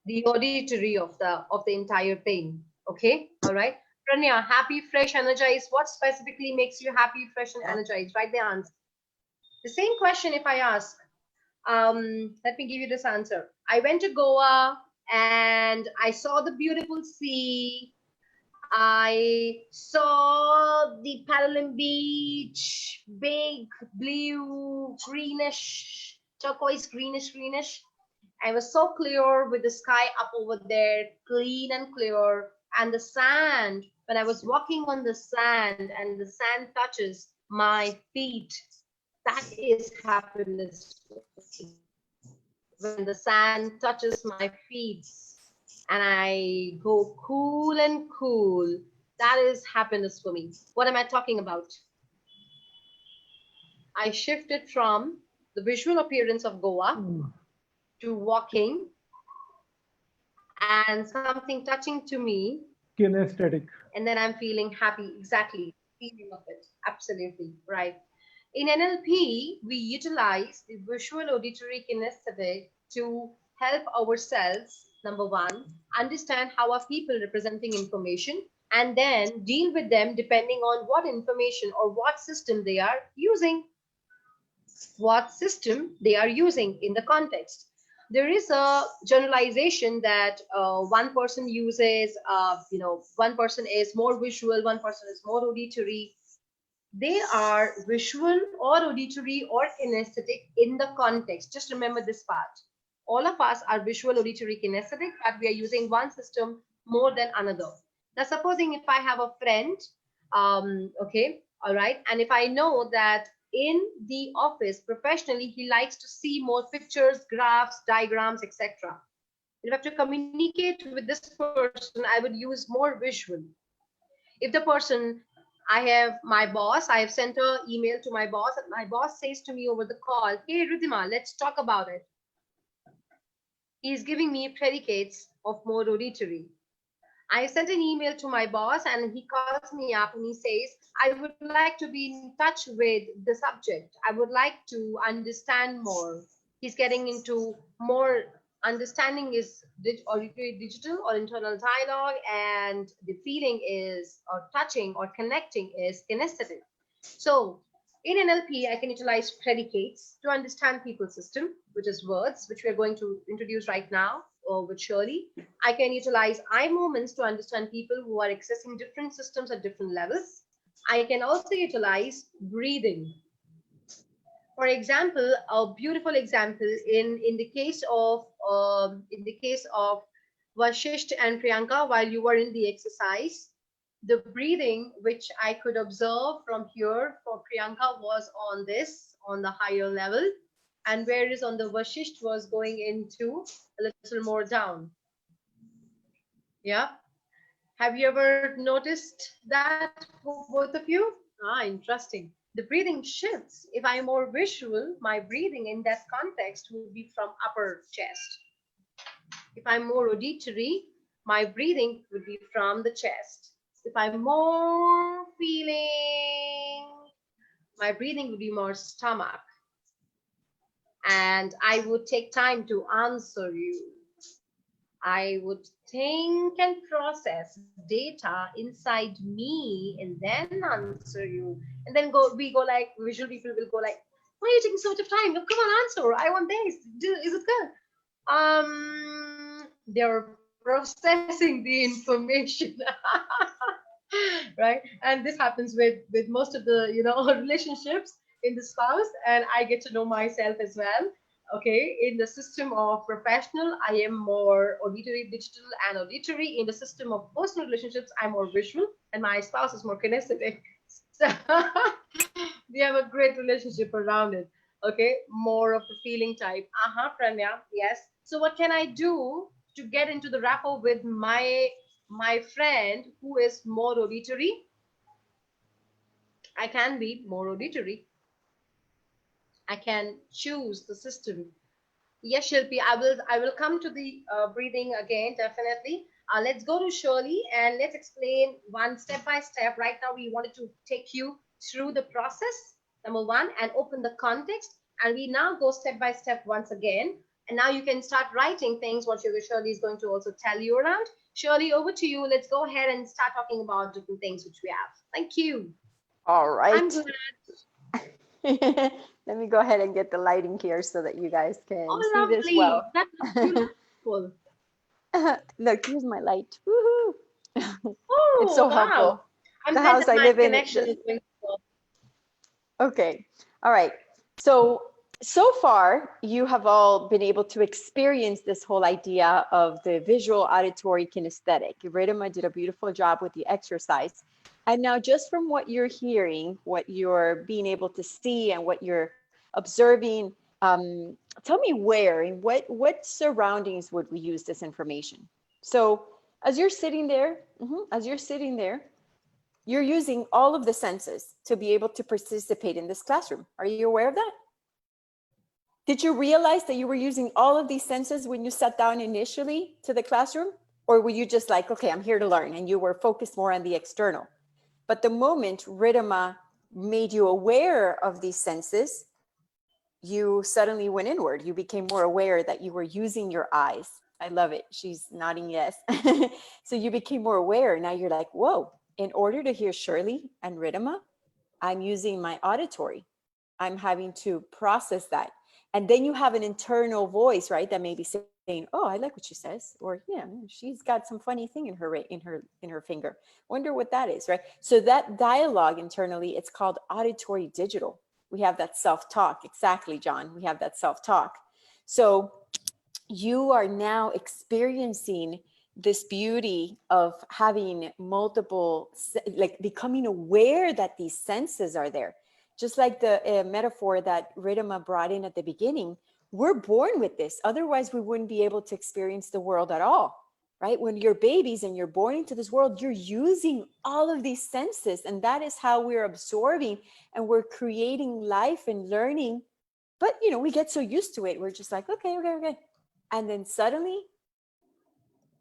H: the auditory of the entire thing. Okay, all right. Pranya, happy, fresh, energized. What specifically makes you happy, fresh, and energized? Write the answer. The same question if I ask. Let me give you this answer. I went to Goa and I saw the beautiful sea. I saw the Paralim beach, big, blue, greenish, turquoise, greenish. I was so clear with the sky up over there, clean and clear. And the sand, when I was walking on the sand and the sand touches my feet, that is happiness. When the sand touches my feet and I go cool and cool, that is happiness for me. What am I talking about? I shifted from the visual appearance of Goa to walking and something touching to me,
J: Kinesthetic.
H: and then I'm feeling happy. Exactly. Feeling of it. Absolutely. Right. In NLP, we utilize the visual auditory kinesthetic to help ourselves, number one, understand how are people representing information, and then deal with them depending on what information or what system they are using. What system they are using in the context. There is a generalization that one person uses, one person is more visual, one person is more auditory. They are visual or auditory or kinesthetic in the context. Just remember this part. All of us are visual, auditory, kinesthetic, but we are using one system more than another. Now, supposing if I have a friend, okay, all right, and if I know that in the office professionally, he likes to see more pictures, graphs, diagrams, etc. If I have to communicate with this person, I would use more visual. If the person, I have sent an email to my boss, and my boss says to me over the call, hey, Ridhima, let's talk about it. He's giving me predicates of more auditory. I sent an email to my boss and he calls me up and he says, I would like to be in touch with the subject. I would like to understand more. He's getting into more understanding is auditory digital or internal dialogue, and the feeling is, or touching or connecting is kinesthetic. So in NLP, I can utilize predicates to understand people's system, which is words, which we are going to introduce right now with Shirley. I can utilize eye movements to understand people who are accessing different systems at different levels. I can also utilize breathing. For example, a beautiful example in the case of Vashisht and Priyanka, while you were in the exercise, the breathing which I could observe from here for Priyanka was on the higher level, and whereas on the Vashisht was going into a little more down. Yeah. Have you ever noticed that for both of you? Interesting. The breathing shifts. If I'm more visual, my breathing in that context would be from upper chest. If I'm more auditory, my breathing would be from the chest. If I'm more feeling, my breathing would be more stomach. And I would take time to answer you. I would think and process data inside me and then answer you. And then we go like, visual people will go like, why are you taking so much of time? No, come on, answer. I want this. Is it good? They're processing the information. Right? And this happens with most of the relationships in the spouse, and I get to know myself as well. Okay, in the system of professional, I am more auditory, digital, and auditory. In the system of personal relationships, I'm more visual, and my spouse is more kinesthetic. So we have a great relationship around it. Okay, more of the feeling type. Pranya, yes. So what can I do to get into the rapport with my friend who is more auditory? I can be more auditory. I can choose the system. Yes, Shilpi, I will come to the breathing again, definitely. Let's go to Shirley and let's explain one step by step. Right now, we wanted to take you through the process, number one, and open the context. And we now go step by step once again. And now you can start writing things, what Shirley is going to also tell you around. Shirley, over to you. Let's go ahead and start talking about different things which we have. Thank you.
I: All right.
H: I'm glad.
I: Let me go ahead and get the lighting here so that you guys can see
H: lovely.
I: this well.
H: That's beautiful.
I: Look, here's my light. Woohoo!
H: Oh,
I: it's so
H: wow.
I: helpful.
H: I'm
I: the
H: glad
I: house
H: that
I: I
H: my
I: live in.
H: connection is going well.
I: Okay. All right. So far, you have all been able to experience this whole idea of the visual, auditory, kinesthetic. Ridhima did a beautiful job with the exercise. And now just from what you're hearing, what you're being able to see and what you're observing, tell me where, in what surroundings would we use this information? So as you're sitting there, you're using all of the senses to be able to participate in this classroom. Are you aware of that? Did you realize that you were using all of these senses when you sat down initially to the classroom? Or were you just like, okay, I'm here to learn, and you were focused more on the external? But the moment Ridhima made you aware of these senses, you suddenly went inward. You became more aware that you were using your eyes. I love it. She's nodding yes. So you became more aware. Now you're like, whoa, in order to hear Shirley and Ridhima, I'm using my auditory. I'm having to process that. And then you have an internal voice, right? That may be saying, oh, I like what she says. Or yeah, she's got some funny thing in her finger. Wonder what that is, right? So that dialogue internally, it's called auditory digital. We have that self-talk. Exactly, John. We have that self-talk. So you are now experiencing this beauty of having multiple, like becoming aware that these senses are there. Just like the metaphor that Ridhima brought in at the beginning, we're born with this. Otherwise, we wouldn't be able to experience the world at all, right? When you're babies and you're born into this world, you're using all of these senses, and that is how we're absorbing and we're creating life and learning. But, you know, we get so used to it. We're just like, okay. And then suddenly,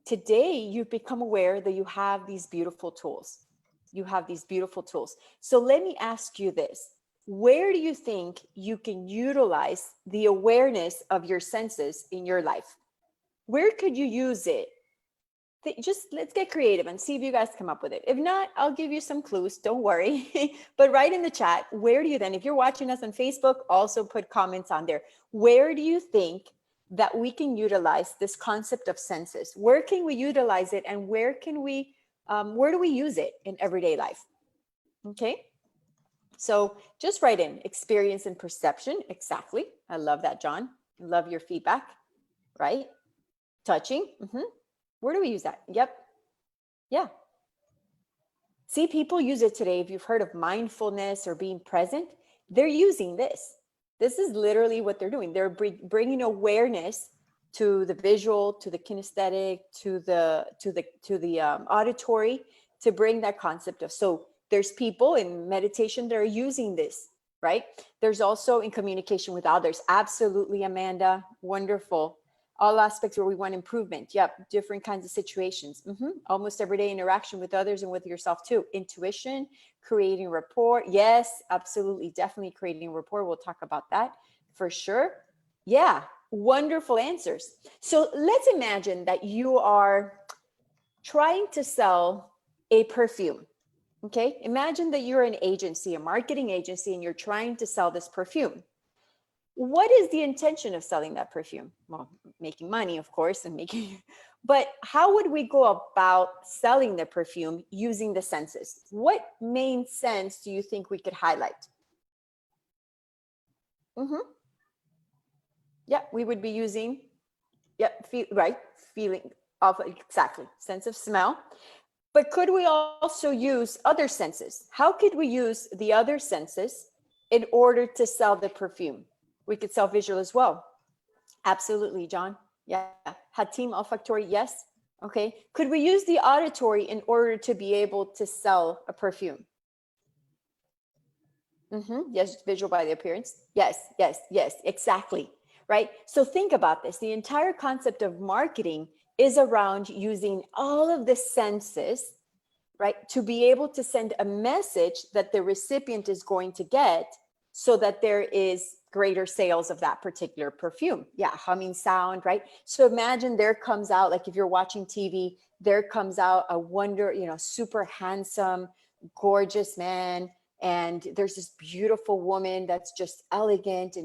I: today, you've become aware that you have these beautiful tools. You have these beautiful tools. So let me ask you this. Where do you think you can utilize the awareness of your senses in your life? Where could you use it? Just let's get creative and see if you guys come up with it. If not, I'll give you some clues. Don't worry. But write in the chat, where do you then, if you're watching us on Facebook, also put comments on there. Where do you think that we can utilize this concept of senses? Where can we utilize it, and where do we use it in everyday life? Okay. So just write in experience and perception. Exactly. I love that, John. I love your feedback, right? Touching. Where do we use that? Yep. Yeah. See, people use it today. If you've heard of mindfulness or being present, they're using this. This is literally what they're doing. They're bringing awareness to the visual, to the kinesthetic, to the auditory, to bring that concept of. So there's people in meditation that are using this, right? There's also in communication with others. Absolutely, Amanda. Wonderful. All aspects where we want improvement. Yep. Different kinds of situations. Almost everyday interaction with others and with yourself too. Intuition, creating rapport. Yes, absolutely. Definitely creating rapport. We'll talk about that for sure. Yeah. Wonderful answers. So let's imagine that you are trying to sell a perfume. Okay. Imagine that you're an agency, a marketing agency, and you're trying to sell this perfume. What is the intention of selling that perfume? Well, making money, of course, but how would we go about selling the perfume using the senses? What main sense do you think we could highlight? Yeah, we would be using, feeling of, exactly, sense of smell. But could we also use other senses? How could we use the other senses in order to sell the perfume? We could sell visual as well. Absolutely, John. Yeah. Hatim olfactory, yes. Okay. Could we use the auditory in order to be able to sell a perfume? Yes, visual by the appearance. Yes, exactly. Right. So think about this. The entire concept of marketing is around using all of the senses, right, to be able to send a message that the recipient is going to get, so that there is greater sales of that particular perfume. Yeah, humming sound, right? So imagine there comes out, like if you're watching TV, there comes out a super handsome, gorgeous man, and there's this beautiful woman that's just elegant,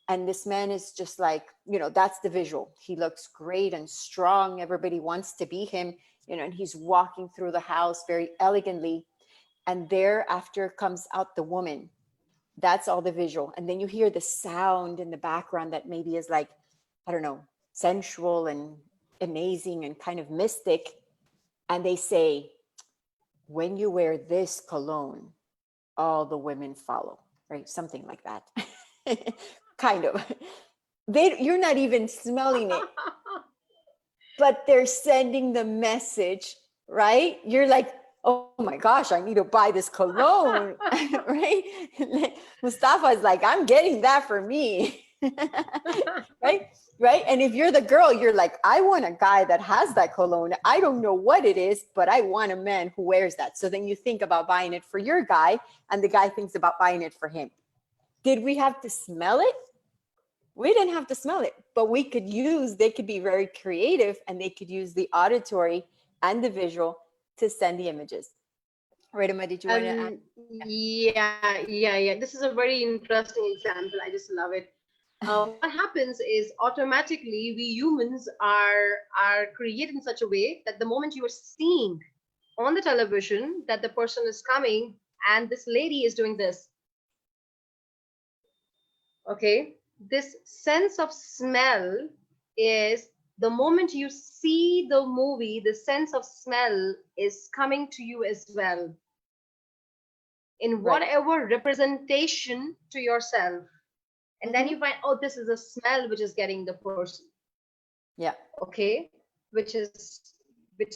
I: and this man is just like, that's the visual. He looks great and strong. Everybody wants to be him, and he's walking through the house very elegantly. And thereafter comes out the woman. That's all the visual. And then you hear the sound in the background that maybe is like, I don't know, sensual and amazing and kind of mystic. And they say, when you wear this cologne, all the women follow, right? Something like that. Kind of. You're not even smelling it, but they're sending the message, right? You're like, oh my gosh, I need to buy this cologne, right? Mustafa is like, I'm getting that for me. Right? Right? And if you're the girl, you're like, I want a guy that has that cologne. I don't know what it is, but I want a man who wears that. So then you think about buying it for your guy, and the guy thinks about buying it for him. Did we have to smell it? We didn't have to smell it, but they could be very creative, and they could use the auditory and the visual to send the images. Ridhima, did you want to add?
H: Yeah. This is a very interesting example. I just love it. What happens is automatically we humans are created in such a way that the moment you are seeing on the television that the person is coming and this lady is doing this, okay, this sense of smell is the moment you see the movie, the sense of smell is coming to you as well in whatever representation to yourself. And then you find, oh, this is a smell which is getting the person.
I: Yeah.
H: Okay. Which is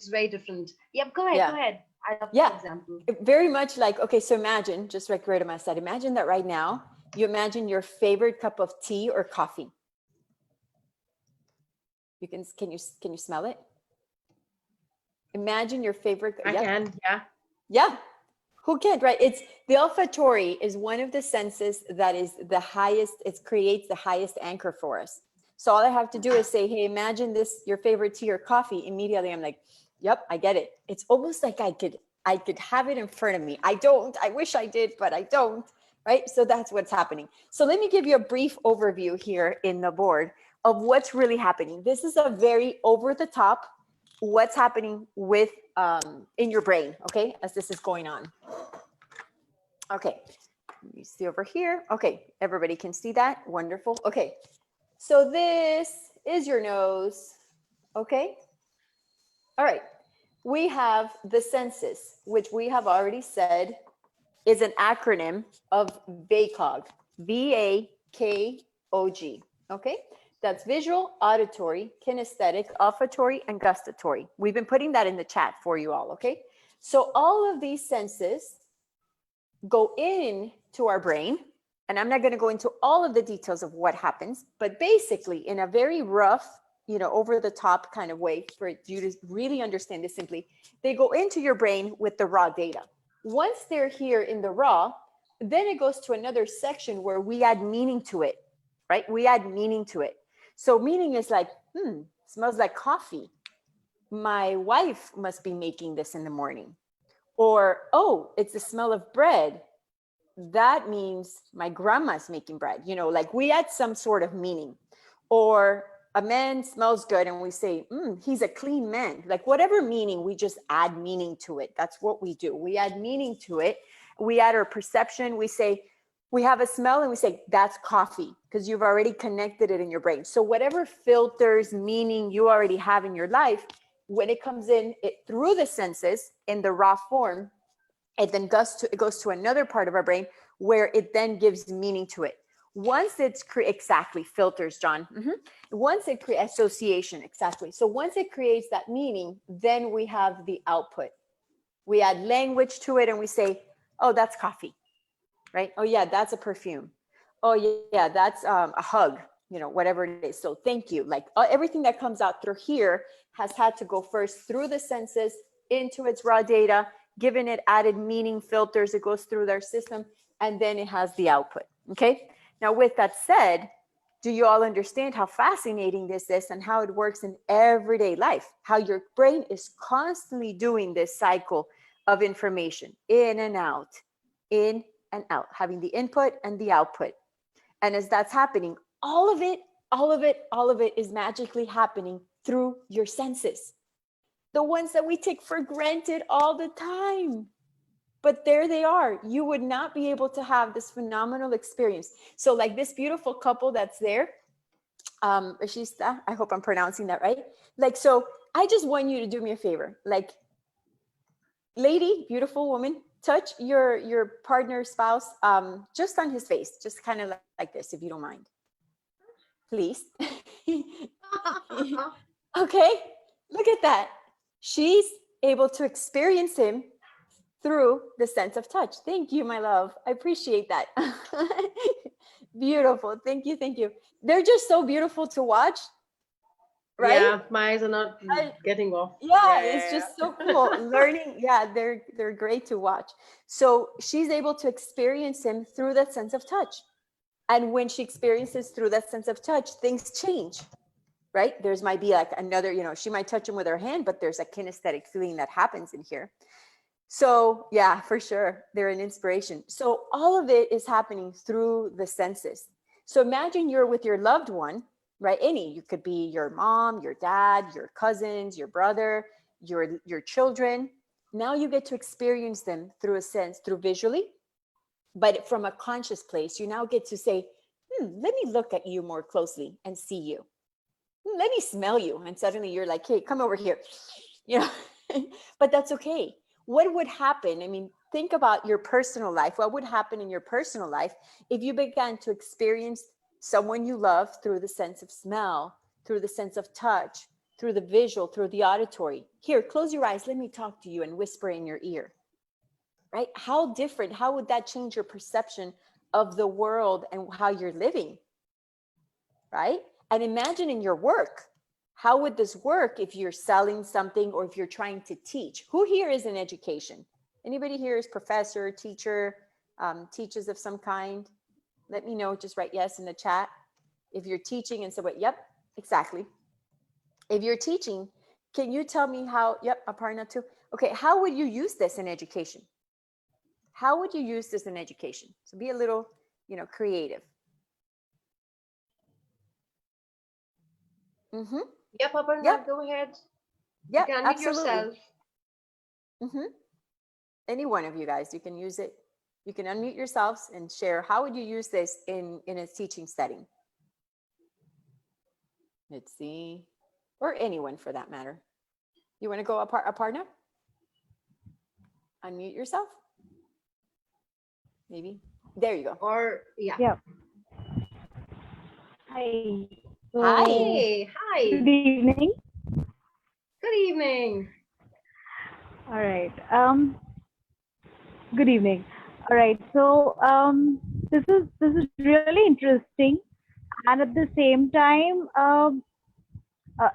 H: very different. Yeah, go ahead. I love that example.
I: Very much like, okay, so imagine, just like Ridhima said, imagine that right now, you imagine your favorite cup of tea or coffee. Can you smell it? Imagine your favorite.
H: I can, yeah.
I: Yeah. Who can't, right? It's the olfactory is one of the senses that is the highest, it creates the highest anchor for us. So all I have to do is say, hey, imagine this, your favorite tea or coffee. Immediately I'm like, yep, I get it. It's almost like I could have it in front of me. I wish I did, but I don't, right? So that's what's happening. So let me give you a brief overview here in the board of what's really happening. This is a very over the top, what's happening with in your brain, okay, as this is going on. Okay, you see over here. Okay, everybody can see that. Wonderful. Okay, so this is your nose. Okay, all right. We have the senses, which we have already said is an acronym of VAKOG, VAKOG. Okay, that's visual, auditory, kinesthetic, olfactory, and gustatory. We've been putting that in the chat for you all. Okay, so all of these senses go into our brain, and I'm not going to go into all of the details of what happens, but basically in a very rough, over the top kind of way for you to really understand this simply, they go into your brain with the raw data. Once they're here in the raw, then it goes to another section where we add meaning to it, right? We add meaning to it. So meaning is like, smells like coffee. My wife must be making this in the morning. Or, oh, it's the smell of bread. That means my grandma's making bread. Like we add some sort of meaning. Or a man smells good and we say, he's a clean man. Like whatever meaning, we just add meaning to it. That's what we do. We add meaning to it. We add our perception. We say, we have a smell and we say, that's coffee, because you've already connected it in your brain. So whatever filters, meaning you already have in your life, when it comes in through the senses in the raw form, it then goes to another part of our brain where it then gives meaning to it. Once it's exactly filters, John. Once it creates association, exactly. So once it creates that meaning, then we have the output. We add language to it and we say, oh, that's coffee, right? Oh yeah, that's a perfume. Oh yeah, that's a hug. Whatever it is. So thank you. Like everything that comes out through here has had to go first through the senses into its raw data, given it added meaning, filters, it goes through their system, and then it has the output. Okay. Now, with that said, do you all understand how fascinating this is and how it works in everyday life? How your brain is constantly doing this cycle of information in and out, having the input and the output. And as that's happening, all of it is magically happening through your senses. The ones that we take for granted all the time. But there they are. You would not be able to have this phenomenal experience. So like this beautiful couple that's there, Rashista, I hope I'm pronouncing that right. Like, so I just want you to do me a favor. Like, lady, beautiful woman, touch your partner, spouse, just on his face, just kind of like this, if you don't mind. Please. Okay, look at that. She's able to experience him through the sense of touch. Thank you, my love. I appreciate that. Beautiful. Thank you. Thank you. They're just so beautiful to watch, right?
H: Yeah, my eyes are not getting off.
I: Yeah, it's just so cool. Learning, yeah, they're great to watch. So she's able to experience him through that sense of touch. And when she experiences through that sense of touch, things change, right? There's might be like another, she might touch him with her hand, but there's a kinesthetic feeling that happens in here. So yeah, for sure, they're an inspiration. So all of it is happening through the senses. So imagine you're with your loved one, right? You could be your mom, your dad, your cousins, your brother, your children. Now you get to experience them through a sense, through visually, but from a conscious place. You now get to say, let me look at you more closely and see you. Let me smell you. And suddenly you're like, hey, come over here. But that's okay. What would happen? I mean, think about your personal life. What would happen in your personal life if you began to experience someone you love through the sense of smell, through the sense of touch, through the visual, through the auditory? Here, close your eyes. Let me talk to you and whisper in your ear, right? How different, how would that change your perception of the world and how you're living, right? And imagine in your work, how would this work if you're selling something or if you're trying to teach? Who here is in education? Anybody here is professor, teacher, teaches of some kind? Let me know, just write yes in the chat. If you're teaching and say, what? Yep, exactly. If you're teaching, can you tell me how, yep, Aparna too. Okay, how would you use this in education? How would you use this in education? So be a little, creative. Mm-hmm.
H: Yep, Aparna, go ahead.
I: Yeah,
H: you can unmute
I: absolutely.
H: yourself.
I: Mm-hmm. Any one of you guys, you can use it. You can unmute yourselves and share. How would you use this in a teaching setting? Let's see. Or anyone for that matter. You want to go Aparna? Unmute yourself. Maybe. There you go.
H: Or, yeah.
K: Hi.
I: Hi.
H: Hey, hi.
K: Good evening.
H: Good evening.
K: All right. Good evening. All right. So this is really interesting, and at the same time,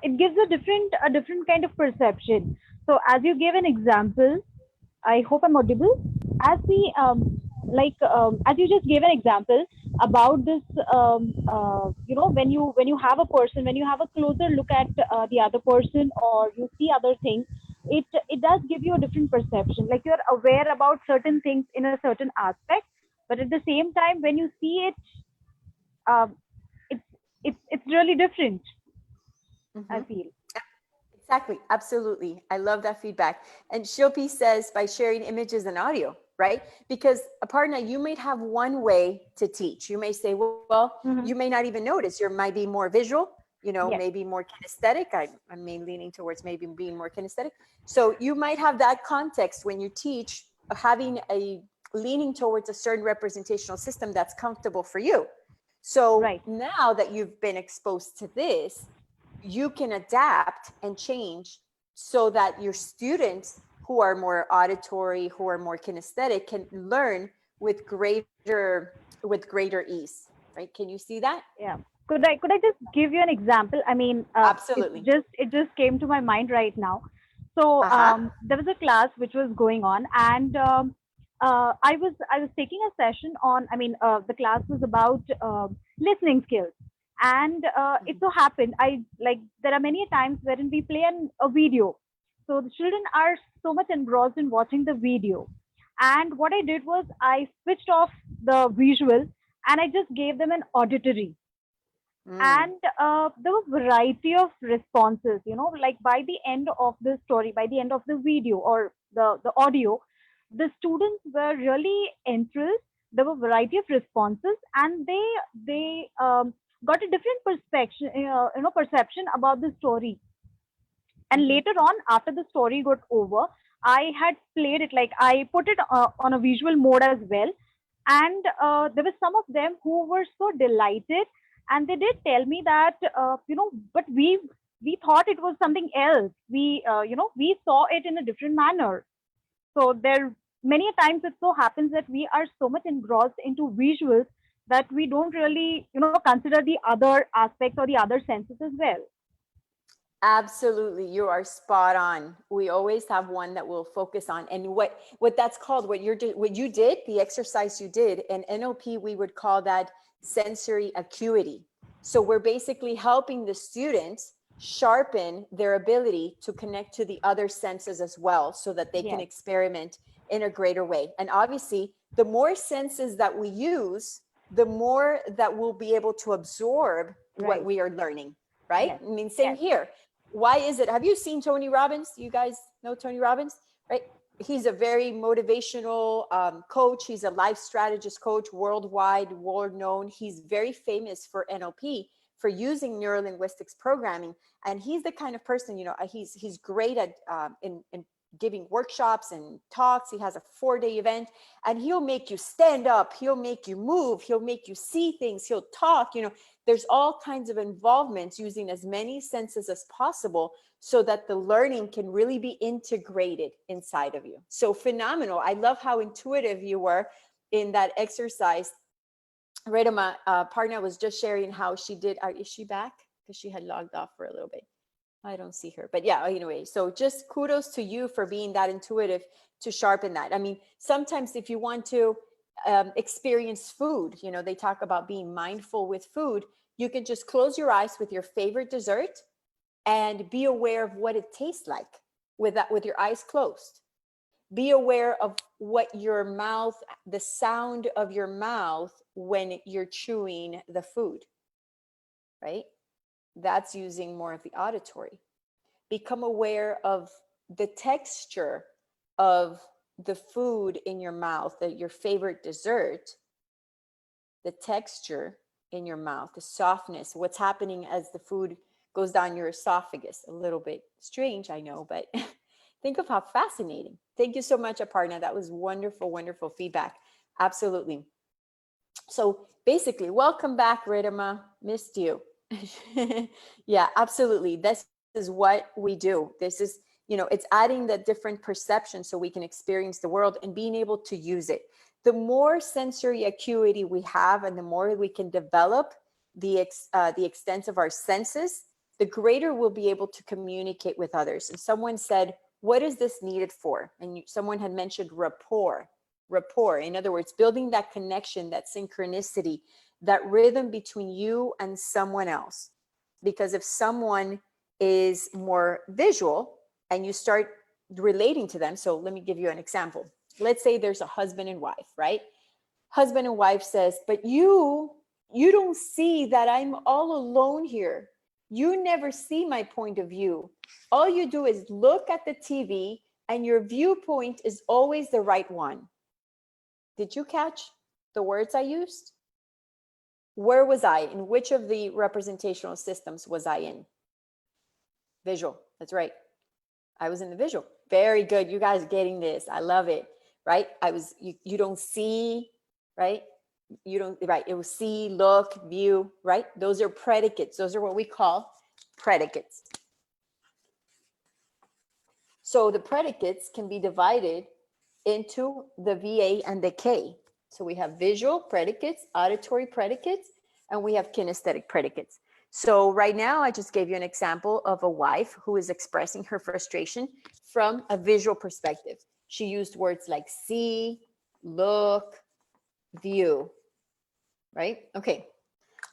K: it gives a different kind of perception. So as you gave an example, I hope I'm audible. As we as you just gave an example about this, when you have a person, when you have a closer look at the other person, or you see other things, it does give you a different perception. Like you're aware about certain things in a certain aspect, but at the same time, when you see it, it's really different.
I: Mm-hmm.
K: I feel.
I: Exactly. Absolutely. I love that feedback. And Shilpi says by sharing images and audio, right? Because Aparna, you might have one way to teach. You may say, well, you may not even notice. You might be more visual,
K: Yes.
I: maybe more kinesthetic. I'm leaning towards maybe being more kinesthetic. So you might have that context when you teach, having a leaning towards a certain representational system that's comfortable for you. So now that you've been exposed to this, you can adapt and change so that your students who are more auditory, who are more kinesthetic, can learn with greater ease, right? Can you see that?
K: Yeah. Could I just give you an example? I mean,
I: absolutely.
K: It just came to my mind right now. So there was a class which was going on, and I was taking a session on. I mean, the class was about listening skills. And it so happened, there are many times wherein we play a video. So the children are so much engrossed in watching the video. And what I did was I switched off the visual and I just gave them an auditory. And there was variety of responses, like by the end of the story, by the end of the video or the audio, the students were really enthused. There were variety of responses, and they got a different perception about the story. And later on, after the story got over, I had played it, like I put it on a visual mode as well. And there were some of them who were so delighted, and they did tell me that but we thought it was something else. We saw it in a different manner. So there many times it so happens that we are so much engrossed into visuals that we don't really, consider the other aspects or the other senses as well.
I: Absolutely, you are spot on. We always have one that we'll focus on, and what that's called, what you did, the exercise you did in NLP, we would call that sensory acuity. So we're basically helping the students sharpen their ability to connect to the other senses as well, so that they can experiment in a greater way. And obviously, the more senses that we use, the more that we'll be able to absorb what we are learning, right? I mean, same here. Why is it? Have you seen Tony Robbins? You guys know Tony Robbins, right? He's a very motivational coach. He's a life strategist coach, worldwide, world known. He's very famous for NLP, for using neurolinguistics programming. And he's the kind of person, he's great at in giving workshops and talks. He has a 4-day event, and he'll make you stand up. He'll make you move. He'll make you see things. He'll talk, there's all kinds of involvements using as many senses as possible so that the learning can really be integrated inside of you. So phenomenal. I love how intuitive you were in that exercise. Ridhima, partner was just sharing how she did. Is she back? Because she had logged off for a little bit. I don't see her, but yeah, anyway, so just kudos to you for being that intuitive to sharpen that. I mean, sometimes if you want to experience food, they talk about being mindful with food. You can just close your eyes with your favorite dessert and be aware of what it tastes like with your eyes closed. Be aware of what your mouth, the sound of your mouth when you're chewing the food, right? That's using more of the auditory. Become aware of the texture of the food in your mouth, your favorite dessert, the texture in your mouth, the softness, what's happening as the food goes down your esophagus. A little bit strange, I know, but think of how fascinating. Thank you so much, Aparna. That was wonderful, wonderful feedback. Absolutely. So basically, welcome back, Ridhima. Missed you. Yeah, absolutely. This is what we do. This is, it's adding the different perceptions so we can experience the world and being able to use it. The more sensory acuity we have and the more we can develop the extent of our senses, the greater we'll be able to communicate with others. And someone said, what is this needed for? And someone had mentioned rapport. Rapport, in other words, building that connection, that synchronicity, that rhythm between you and someone else. Because if someone is more visual and you start relating to them, so let me give you an example. Let's say there's a husband and wife, right? Husband and wife says, but you don't see that I'm all alone here. You never see my point of view. All you do is look at the TV and your viewpoint is always the right one. Did you catch the words I used? Where was I? In which of the representational systems was I in? Visual. That's right. I was in the visual. Very good. You guys are getting this. I love it. Right? You don't see, right? You don't, right? It was see, look, view, right? Those are predicates. Those are what we call predicates. So the predicates can be divided into the VA and the K. So we have visual predicates, auditory predicates, and we have kinesthetic predicates. So right now, I just gave you an example of a wife who is expressing her frustration from a visual perspective. She used words like see, look, view, right? Okay.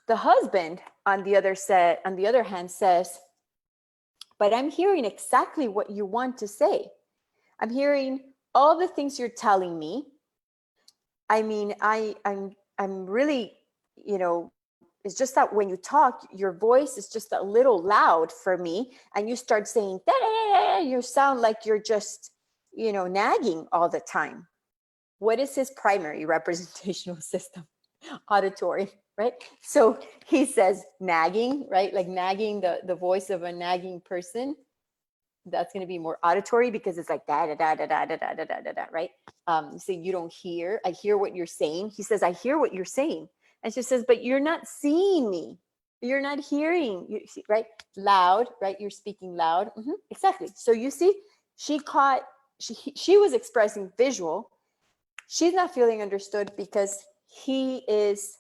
I: The husband, on the other hand, says, but I'm hearing exactly what you want to say. I'm hearing all the things you're telling me. I mean, I'm really, it's just that when you talk, your voice is just a little loud for me, and you start saying, you sound like you're just, nagging all the time. What is his primary representational system? Auditory, right? So he says nagging, right? Like nagging, the voice of a nagging person. That's going to be more auditory because it's like da da da da da da da da da da, right? So you don't hear. I hear what you're saying. He says, I hear what you're saying. And she says, but you're not seeing me. You're not hearing, right? Loud, right? You're speaking loud. Exactly. So you see, she was expressing visual. She's not feeling understood because he is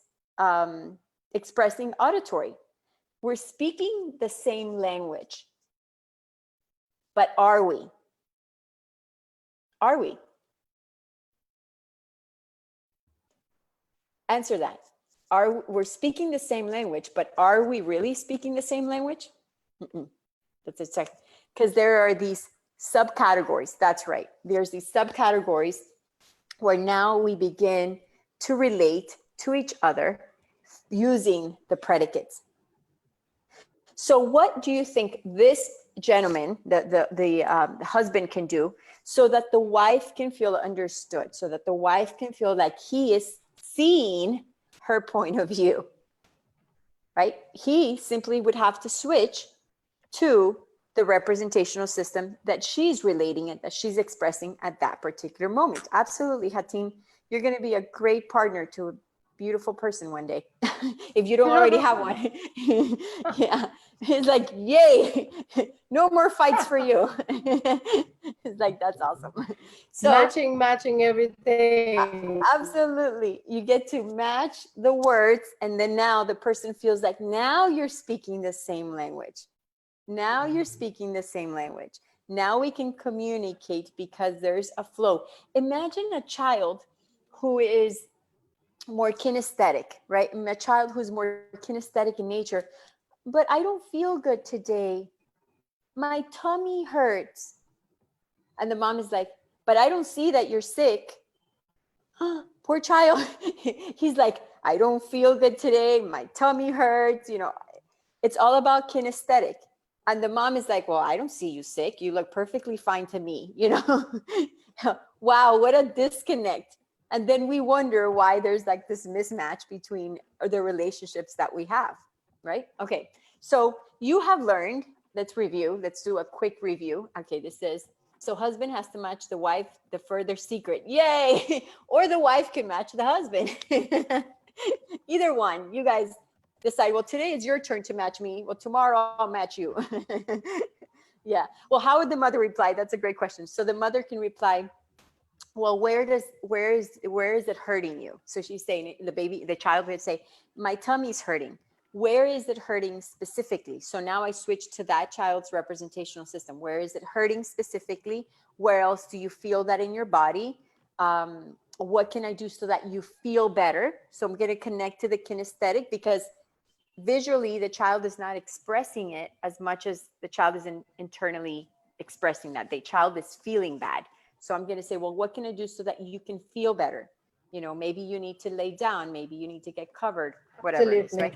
I: expressing auditory. We're speaking the same language, but are we? Are we? Answer that. We're speaking the same language, but are we really speaking the same language? That's a second, because there are these subcategories. That's right. There's these subcategories where now we begin to relate to each other using the predicates. So what do you think this gentleman, the husband, can do so that the wife can feel understood, so that the wife can feel like he is seeing her point of view, right? He simply would have to switch to the representational system that she's relating it, that she's expressing at that particular moment. Absolutely, Hatim, you're going to be a great partner to a beautiful person one day. If you don't already have one. Yeah, it's like, yay, no more fights for you. It's like, that's awesome. So
H: matching everything.
I: Absolutely, you get to match the words, and then now the person feels like now you're speaking the same language. Now you're speaking the same language. Now we can communicate because there's a flow. Imagine a child who is more kinesthetic, right? A child who's more kinesthetic in nature, but I don't feel good today. My tummy hurts. And the mom is like, but I don't see that you're sick. Poor child. He's like, I don't feel good today. My tummy hurts. You know, it's all about kinesthetic. And the mom is like, well, I don't see you sick. You look perfectly fine to me. You know, wow, what a disconnect. And then we wonder why there's like this mismatch between the relationships that we have, right? Okay, so you have learned, let's review, let's do a quick review. Okay, this is, so husband has to match the wife, the further secret, yay! Or the wife can match the husband. Either one, you guys decide, well, today it's your turn to match me. Well, tomorrow I'll match you. Yeah, well, how would the mother reply? That's a great question. So the mother can reply, well, where is it hurting you? So she's saying, the child would say, my tummy's hurting. Where is it hurting specifically? So now I switch to that child's representational system. Where is it hurting specifically? Where else do you feel that in your body? What can I do so that you feel better? So I'm going to connect to the kinesthetic, because visually the child is not expressing it as much as the child is internally expressing that. The child is feeling bad. So I'm going to say, well, what can I do so that you can feel better? You know, maybe you need to lay down, maybe you need to get covered, whatever it is, right?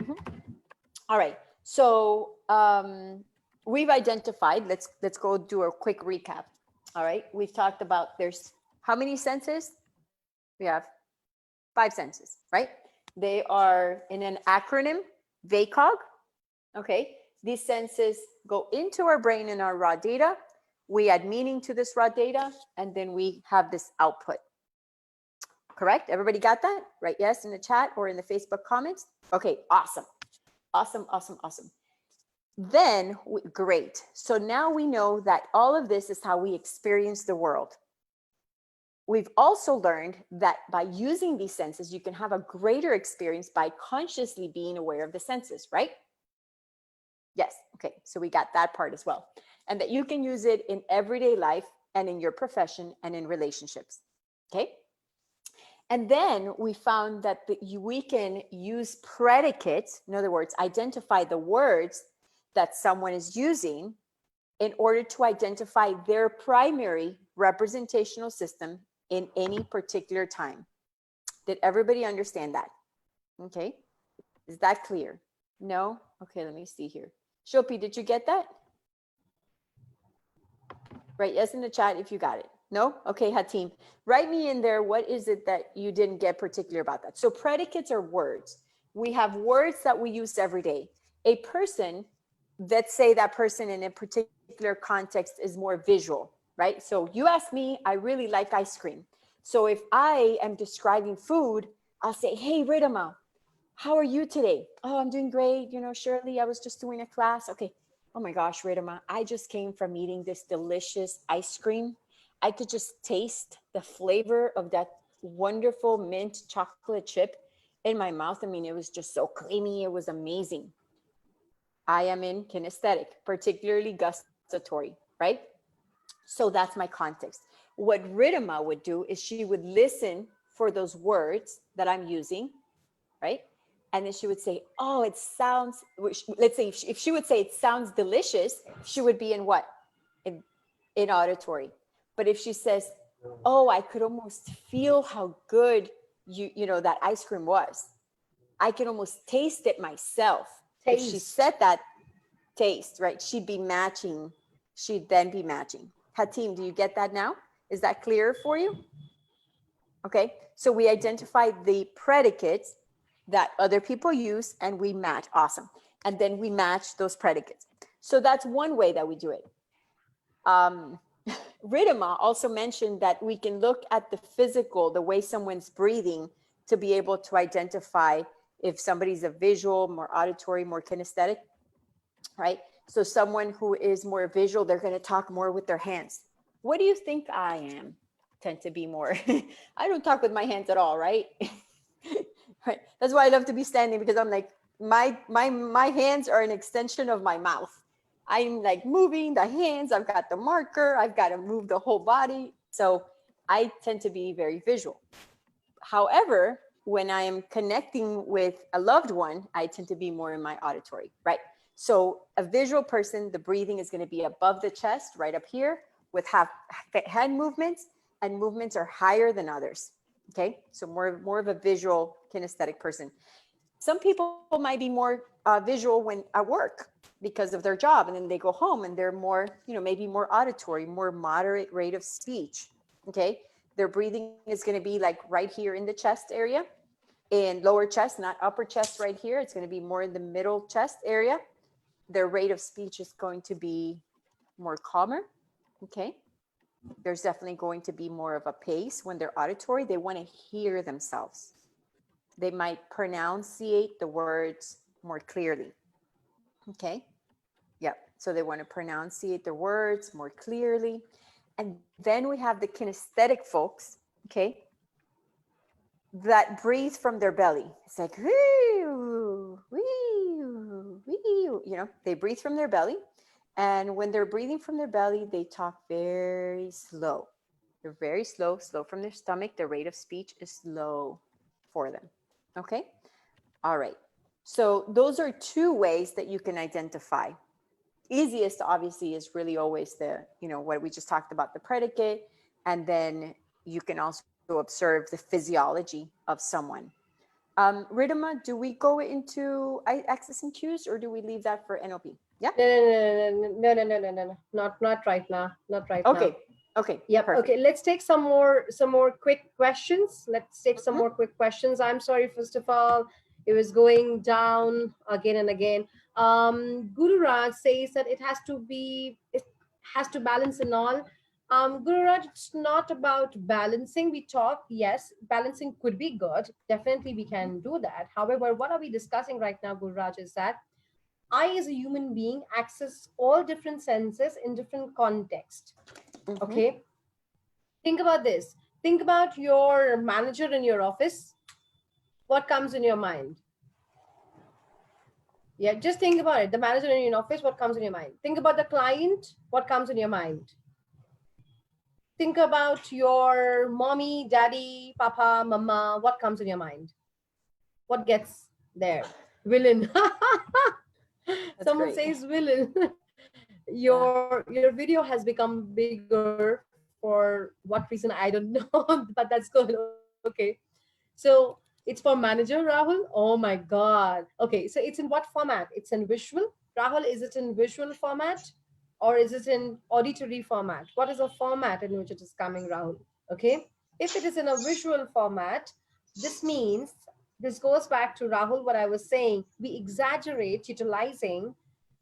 I: Mm-hmm. All right. So we've identified, let's go do a quick recap. All right. We've talked about, there's how many senses? We have 5 senses, right? They are in an acronym, VACOG. Okay. These senses go into our brain in our raw data. We add meaning to this raw data, and then we have this output. Correct? Everybody got that? Right? Yes, in the chat or in the Facebook comments? Okay, awesome. Awesome, awesome, awesome. Then, great. So now we know that all of this is how we experience the world. We've also learned that by using these senses, you can have a greater experience by consciously being aware of the senses, right? Yes, okay, so we got that part as well. And that you can use it in everyday life and in your profession and in relationships, okay? And then we found that we can use predicates, in other words, identify the words that someone is using in order to identify their primary representational system in any particular time. Did everybody understand that? Okay, is that clear? No? Okay, let me see here. Shopi, did you get that? Right, yes, in the chat if you got it. No? Okay, Hatim, write me in there, what is it that you didn't get particular about that? So predicates are words. We have words that we use every day. A person, let's say that person in a particular context is more visual, right? So you ask me, I really like ice cream. So if I am describing food, I'll say, hey, Ridhima, how are you today? Oh, I'm doing great. You know, Shirley, I was just doing a class. Okay. Oh my gosh, Ridhima, I just came from eating this delicious ice cream. I could just taste the flavor of that wonderful mint chocolate chip. in my mouth. I mean, it was just so creamy. It was amazing. I am in kinesthetic, particularly gustatory, right? So that's my context. What Ridhima would do is she would listen for those words that I'm using, right? And then she would say, oh, it sounds, let's say if she would say it sounds delicious, she would be in what? In auditory. But if she says, oh, I could almost feel how good you know, that ice cream was. I can almost taste it myself. Taste. If she said that, taste, right? She'd be matching. She'd then be matching. Hatim, do you get that now? Is that clearer for you? Okay, so we identify the predicates that other people use and we match. Awesome. And then we match those predicates. So that's one way that we do it. Ridhima also mentioned that we can look at the physical, the way someone's breathing, to be able to identify if somebody's a visual, more auditory, more kinesthetic, right? So someone who is more visual, they're going to talk more with their hands. What do you think I am? Tend to be more, I don't talk with my hands at all, right? Right. That's why I love to be standing, because I'm like, my hands are an extension of my mouth. I'm like moving the hands, I've got the marker, I've got to move the whole body. So I tend to be very visual. However, when I am connecting with a loved one, I tend to be more in my auditory, right? So a visual person, the breathing is going to be above the chest, right up here, with hand movements, and movements are higher than others. Okay, so more of a visual kinesthetic person. Some people might be more visual when at work because of their job, and then they go home and they're more, you know, maybe more auditory, more moderate rate of speech. Okay, their breathing is going to be like right here in the chest area, in lower chest, not upper chest right here. It's going to be more in the middle chest area. Their rate of speech is going to be more calmer. Okay, there's definitely going to be more of a pace when they're auditory. They want to hear themselves. They might pronunciate the words more clearly. Okay. Yep. So they want to pronunciate the words more clearly. And then we have the kinesthetic folks, okay, that breathe from their belly. It's like, woo, woo, woo, you know, they breathe from their belly. And when they're breathing from their belly, they talk very slow. They're very slow, slow from their stomach. The rate of speech is slow for them. Okay. All right. So those are two ways that you can identify. Easiest, obviously, is really always the, you know, what we just talked about, the predicate. And then you can also observe the physiology of someone. Ridhima, do we go into access and cues, or do we leave that for NLP? Yeah.
H: No. Not right now. Not right now.
I: Okay. Okay.
H: Yep.
I: Perfect.
H: Okay. Let's take some more quick questions. Let's take some more quick questions. I'm sorry, first of all, it was going down again and again. Guru Raj says that it has to balance in all. Guru Raj, it's not about balancing. We talk, yes, balancing could be good. Definitely we can do that. However, what are we discussing right now, Guru Raj, is that I, as a human being, access all different senses in different contexts. Okay. Think about this. Think about your manager in your office. What comes in your mind? Yeah, just think about it. The manager in your office, what comes in your mind? Think about the client, what comes in your mind? Think about your mommy, daddy, papa, mama, what comes in your mind? What gets there? Villain. Someone says villain. Your video has become bigger for what reason, I don't know, but that's good. Okay. So it's for manager, Rahul. Oh my God. Okay. So it's in what format? It's in visual. Rahul, is it in visual format or is it in auditory format? What is the format in which it is coming, Rahul? Okay. If it is in a visual format, this means, this goes back to Rahul, what I was saying, we exaggerate utilizing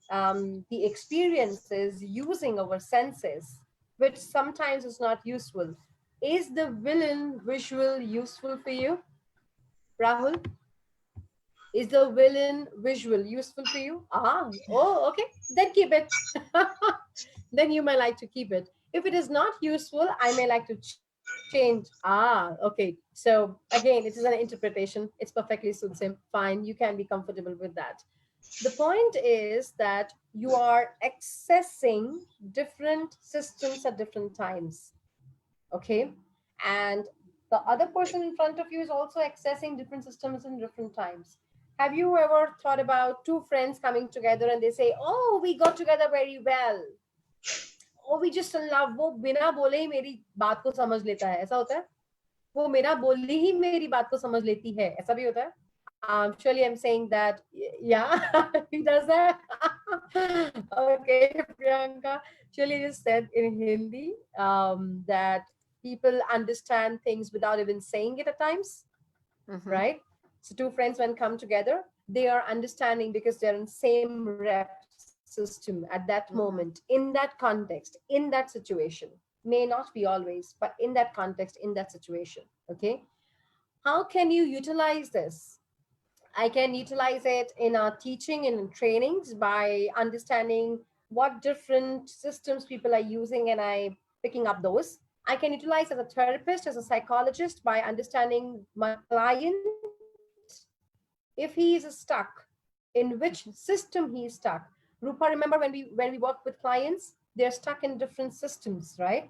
H: the experiences using our senses, which sometimes is not useful. Is the villain visual useful for you, Rahul? Is the villain visual useful for you? Oh, okay. Then keep it. Then you may like to keep it. If it is not useful, I may like to change Change. Ah, okay. So again, it is an interpretation. It's perfectly suits him. Fine. You can be comfortable with that. The point is that you are accessing different systems at different times. Okay. And the other person in front of you is also accessing different systems in different times. Have you ever thought about two friends coming together and they say, oh, we got together very well. Oh, we just love, वो बिना बोले ही मेरी बात को समझ लेता है, ऐसा होता है? वो मेरा बोली ही मेरी बात को समझ लेती है, ऐसा भी होता है? Surely I'm saying that, yeah, he does that. Okay, Priyanka. Surely just said in Hindi that people understand things without even saying it at times, right? So two friends when come together, they are understanding because they're in same rep system at that moment, in that context, in that situation. May not be always, but in that context, in that situation. Okay. How can you utilize this? I can utilize it in our teaching and in trainings by understanding what different systems people are using and I picking up those. I can utilize as a therapist, as a psychologist by understanding my client, if he is stuck, in which system he is stuck. Rupa, remember when we work with clients, they're stuck in different systems, right?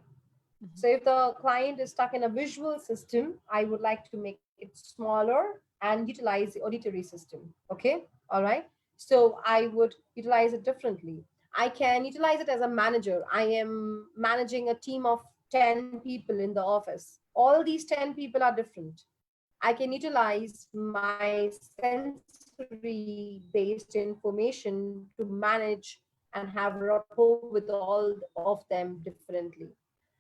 H: So if the client is stuck in a visual system, I would like to make it smaller and utilize the auditory system. Okay, all right. So I would utilize it differently. I can utilize it as a manager. I am managing a team of 10 people in the office. All these 10 people are different. I can utilize my sensory based information to manage and have rapport with all of them differently.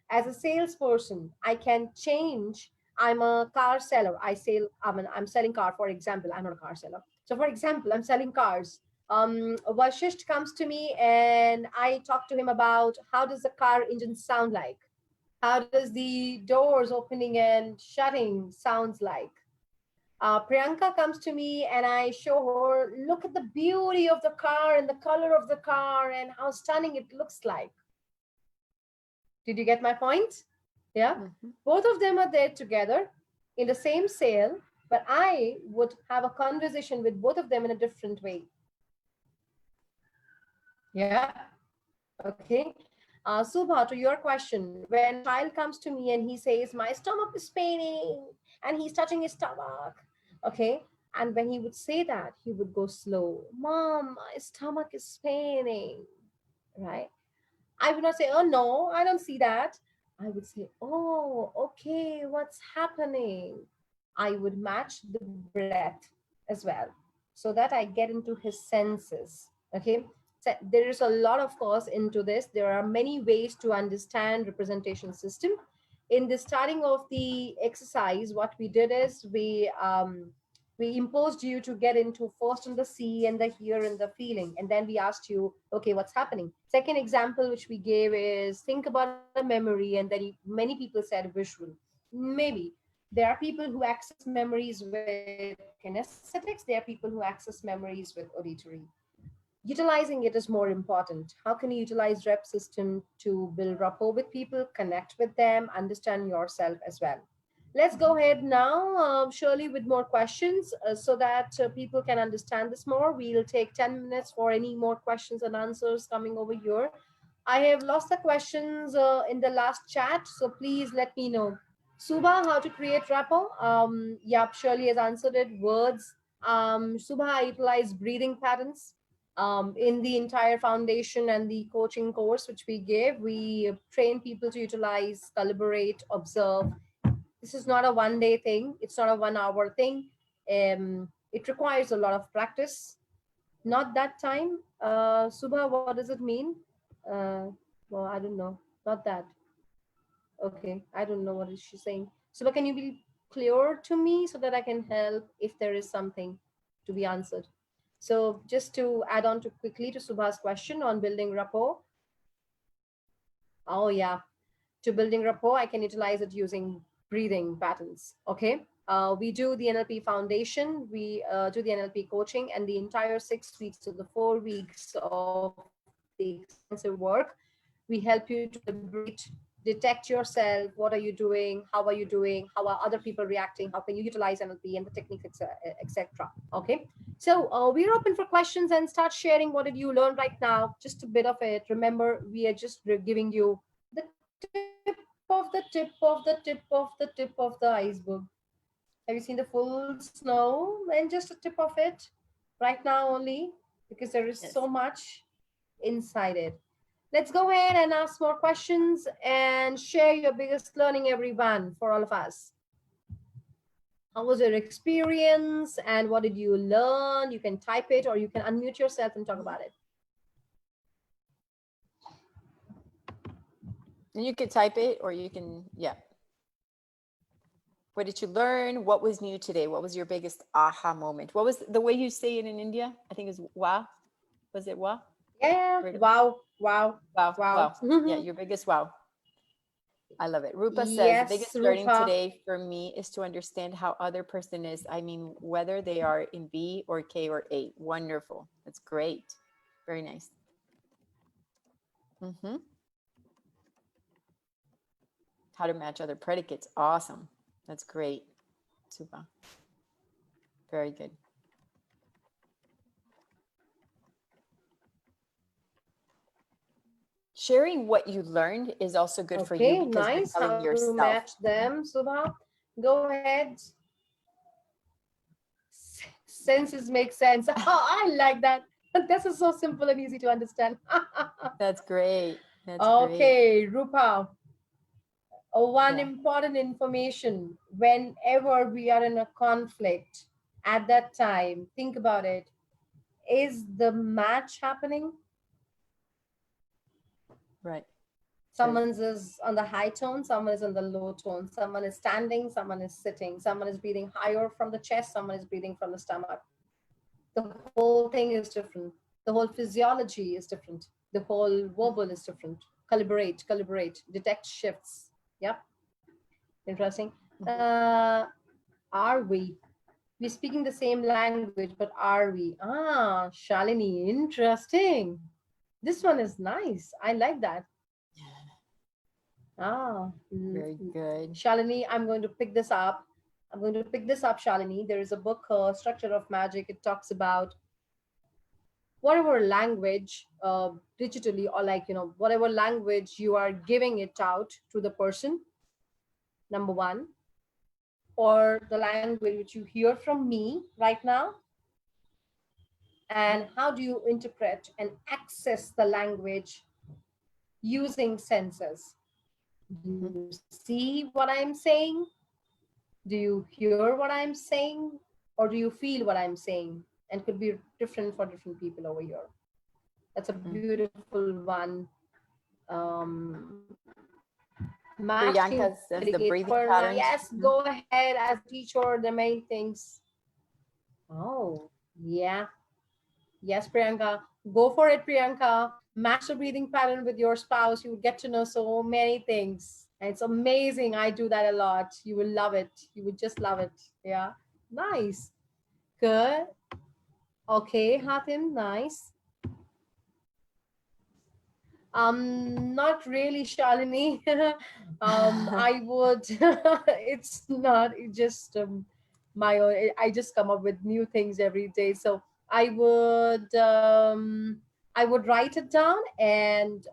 H: As a salesperson, I can change. I'm a car seller. I'm selling car, for example. I'm not a car seller. So for example, I'm selling cars. Vashisht comes to me and I talk to him about how does the car engine sound like? How does the doors opening and shutting sounds like? Priyanka comes to me and I show her, look at the beauty of the car and the color of the car and how stunning it looks like. Did you get my point? Yeah. Both of them are there together in the same sale, but I would have a conversation with both of them in a different way. Yeah. Okay. Subha, to your question, when a child comes to me and he says, my stomach is paining, and he's touching his stomach, okay, and when he would say that, he would go slow. Mom, my stomach is paining, right? I would not say, oh no, I don't see that. I would say, oh, okay, what's happening? I would match the breath as well so that I get into his senses. Okay. So there is a lot of course into this. There are many ways to understand representation system. In the starting of the exercise, what we did is we imposed you to get into first in the see and the hear and the feeling, and then we asked you, okay, what's happening? Second example which we gave is think about a memory, and then many people said visual. Maybe there are people who access memories with kinesthetics, there are people who access memories with auditory. Utilizing it is more important. How can you utilize rep system to build rapport with people, connect with them, understand yourself as well? Let's go ahead now, Shirley, with more questions so that people can understand this more. We'll take 10 minutes for any more questions and answers coming over here. I have lost the questions in the last chat, so please let me know. Subha, how to create rapport? Yep, Shirley has answered it. Words. Subha, I utilize breathing patterns. In the entire foundation and the coaching course which we gave, we train people to utilize, collaborate, observe. This is not a one-day thing. It's not a 1 hour thing. It requires a lot of practice. Not that time. Subha, what does it mean? Well, I don't know. Not that. Okay, I don't know what is she saying. Subha, can you be clear to me so that I can help if there is something to be answered? So just to add on to quickly to Subha's question on building rapport. Oh yeah, to building rapport, I can utilize it using breathing patterns. Okay. We do the NLP foundation, we do the NLP coaching, and the entire 6 weeks to the 4 weeks of the extensive work, we help you to liberate detect yourself. What are you doing? How are you doing? How are other people reacting? How can you utilize NLP and the techniques, etc. Okay. So we're open for questions and start sharing. What did you learn right now? Just a bit of it. Remember, we are just giving you the tip of the tip of the tip of the tip of the iceberg. Have you seen the full snow and just a tip of it right now only? Because there is so much inside it. Let's go ahead and ask more questions and share your biggest learning, everyone, for all of us. How was your experience and what did you learn? You can type it or you can unmute yourself and talk about it.
I: And you could type it or you can, yeah. What did you learn? What was new today? What was your biggest aha moment? What was the way you say it in India? I think it's wow. Was it wow?
H: Yeah, wow, wow,
I: wow,
H: wow.
I: wow. Yeah, your biggest wow. I love it. Rupa says,
H: Yes,
I: the biggest learning
H: Rupa.
I: today for me is to understand how other person is. I mean, whether they are in B or K or A. Wonderful. That's great. Very nice. How to match other predicates. Awesome. That's great. Super. Very good. Sharing what you learned is also good for you because
H: nice.
I: you're telling
H: How
I: yourself.
H: to match them, Subha? Go ahead. Senses make sense. Oh, I like that. This is so simple and easy to understand.
I: That's great. That's
H: okay,
I: great.
H: Rupa. One important information, whenever we are in a conflict, at that time, think about it. Is the match happening?
I: Right.
H: Someone is on the high tone, someone is on the low tone, someone is standing, someone is sitting, someone is breathing higher from the chest, someone is breathing from the stomach. The whole thing is different. The whole physiology is different. The whole verbal is different. Calibrate, detect shifts. Yep. Interesting. Are we? We're speaking the same language, but are we? Ah, Shalini, interesting. This one is nice. I like that. Ah,
I: very good.
H: Shalini, I'm going to pick this up. Shalini. There is a book, Structure of Magic. It talks about whatever language, digitally or whatever language you are giving it out to the person, number one, or the language which you hear from me right now, and how do you interpret and access the language using senses? Do you see what I'm saying? Do you hear what I'm saying? Or do you feel what I'm saying? And could be different for different people over here. That's a beautiful one.
I: Priyanka says the breathing patterns.
H: Yes, go ahead as a teacher, the main things. Oh, yeah. Yes, Priyanka. Go for it, Priyanka. Match the breathing pattern with your spouse. You will get to know so many things. And it's amazing. I do that a lot. You will love it. You would just love it. Yeah. Nice. Good. Okay, Hatim. Nice. Not really, Shalini. I would, it's not, it just my own, I just come up with new things every day. So I would write it down and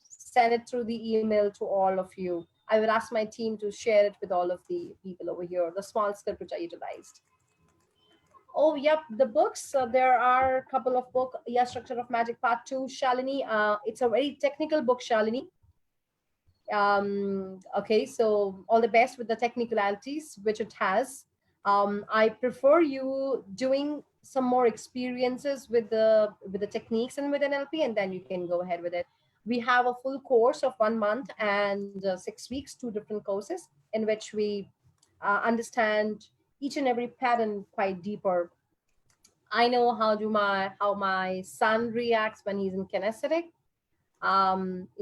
H: send it through the email to all of you. I would ask my team to share it with all of the people over here, the small script which I utilized. Oh, yep, the books. There are a couple of books. Yeah, Structure of Magic Part 2, Shalini. It's a very technical book, Shalini. Okay, so all the best with the technicalities which it has. I prefer you doing some more experiences with the techniques and with NLP, and then you can go ahead with it. We have a full course of 1 month and 6 weeks, 2 different courses in which we understand each and every pattern quite deeper. I know how my son reacts when he's in kinesthetic.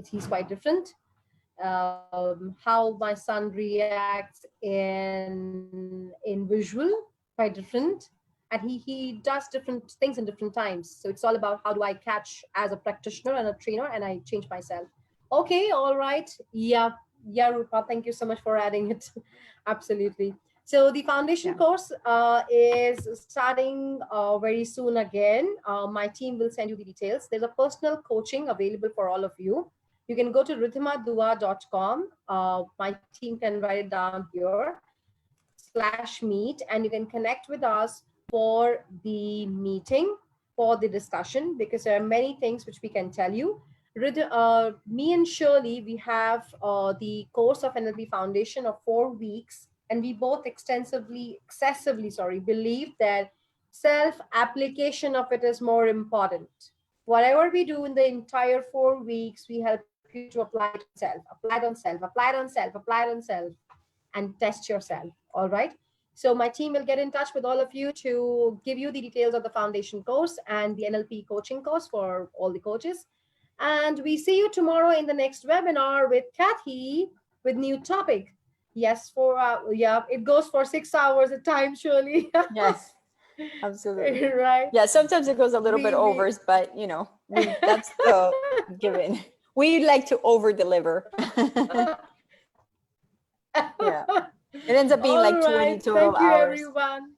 H: He's quite different. How my son reacts in visual, quite different. And he does different things in different times. So it's all about how do I catch as a practitioner and a trainer, and I change myself. Okay, all right. Yeah, Rupa, thank you so much for adding it. Absolutely. So the foundation course is starting very soon again. My team will send you the details. There's a personal coaching available for all of you. You can go to ridhimadua.com. My team can write it down here, /meet, and you can connect with us for the meeting, for the discussion, because there are many things which we can tell you. Me and Shirley, we have the course of NLP Foundation of 4 weeks, and we both excessively believe that self-application of it is more important. Whatever we do in the entire 4 weeks, we help you to apply it on self, apply it on self, apply it on self, apply it on self, and test yourself. All right. So my team will get in touch with all of you to give you the details of the foundation course and the NLP coaching course for all the coaches. And we see you tomorrow in the next webinar with Kathy with new topic. Yes, it goes for 6 hours at time, surely.
I: Yes, absolutely.
H: Right.
I: Yeah, sometimes it goes a little bit over, but you know, that's the given. We like to over deliver. Yeah, it ends up being
H: All
I: like
H: right.
I: 22
H: Thank you,
I: hours.
H: Everyone.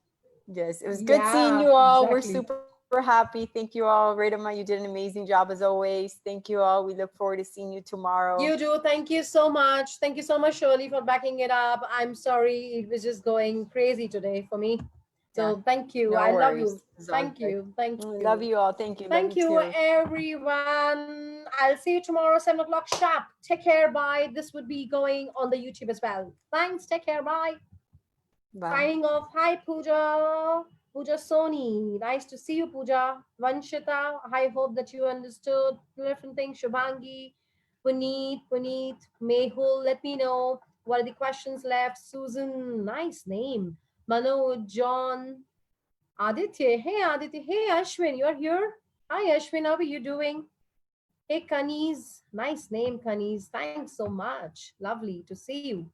I: Yes, it was good seeing you all.
H: Exactly.
I: We're super happy. Thank you all. Ridhima, you did an amazing job as always. Thank you all. We look forward to seeing you tomorrow.
H: You do. Thank you so much. Thank you so much, Shirley, for backing it up. I'm sorry. It was just going crazy today for me. So thank you.
I: No
H: I love
I: worries.
H: you.
I: It's all
H: Thank
I: good.
H: you. Thank you.
I: Love you all. Thank you.
H: Thank you, everyone. I'll see you tomorrow, 7 o'clock sharp. Take care. Bye. This would be going on the YouTube as well. Thanks. Take care. Bye.
I: Bye.
H: Signing off. Hi, Pooja. Pooja Soni. Nice to see you, Pooja. Vanshita. I hope that you understood different things. Shubhangi. Puneet, Mehul, let me know what are the questions left. Susan, nice name. Manoj, John, Aditya. Hey, Aditya. Hey, Ashwin, you're here. Hi, Ashwin. How are you doing? Hey, Kaniz. Nice name, Kaniz. Thanks so much. Lovely to see you.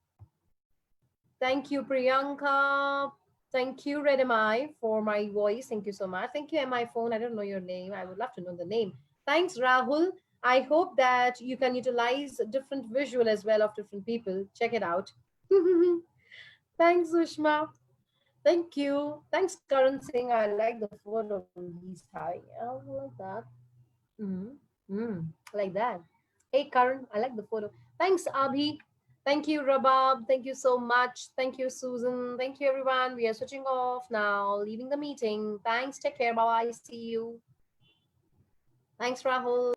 H: Thank you, Priyanka. Thank you, Redemai, for my voice. Thank you so much. Thank you, my phone. I don't know your name. I would love to know the name. Thanks, Rahul. I hope that you can utilize different visual as well of different people. Check it out. Thanks, Ushma. Thank you. Thanks, Karan Singh. I like the photo he's having. I like that. Like that. Hey, Karan, I like the photo. Thanks, Abhi. Thank you, Rabab. Thank you so much. Thank you, Susan. Thank you, everyone. We are switching off now, leaving the meeting. Thanks. Take care. Bye-bye. See you. Thanks, Rahul.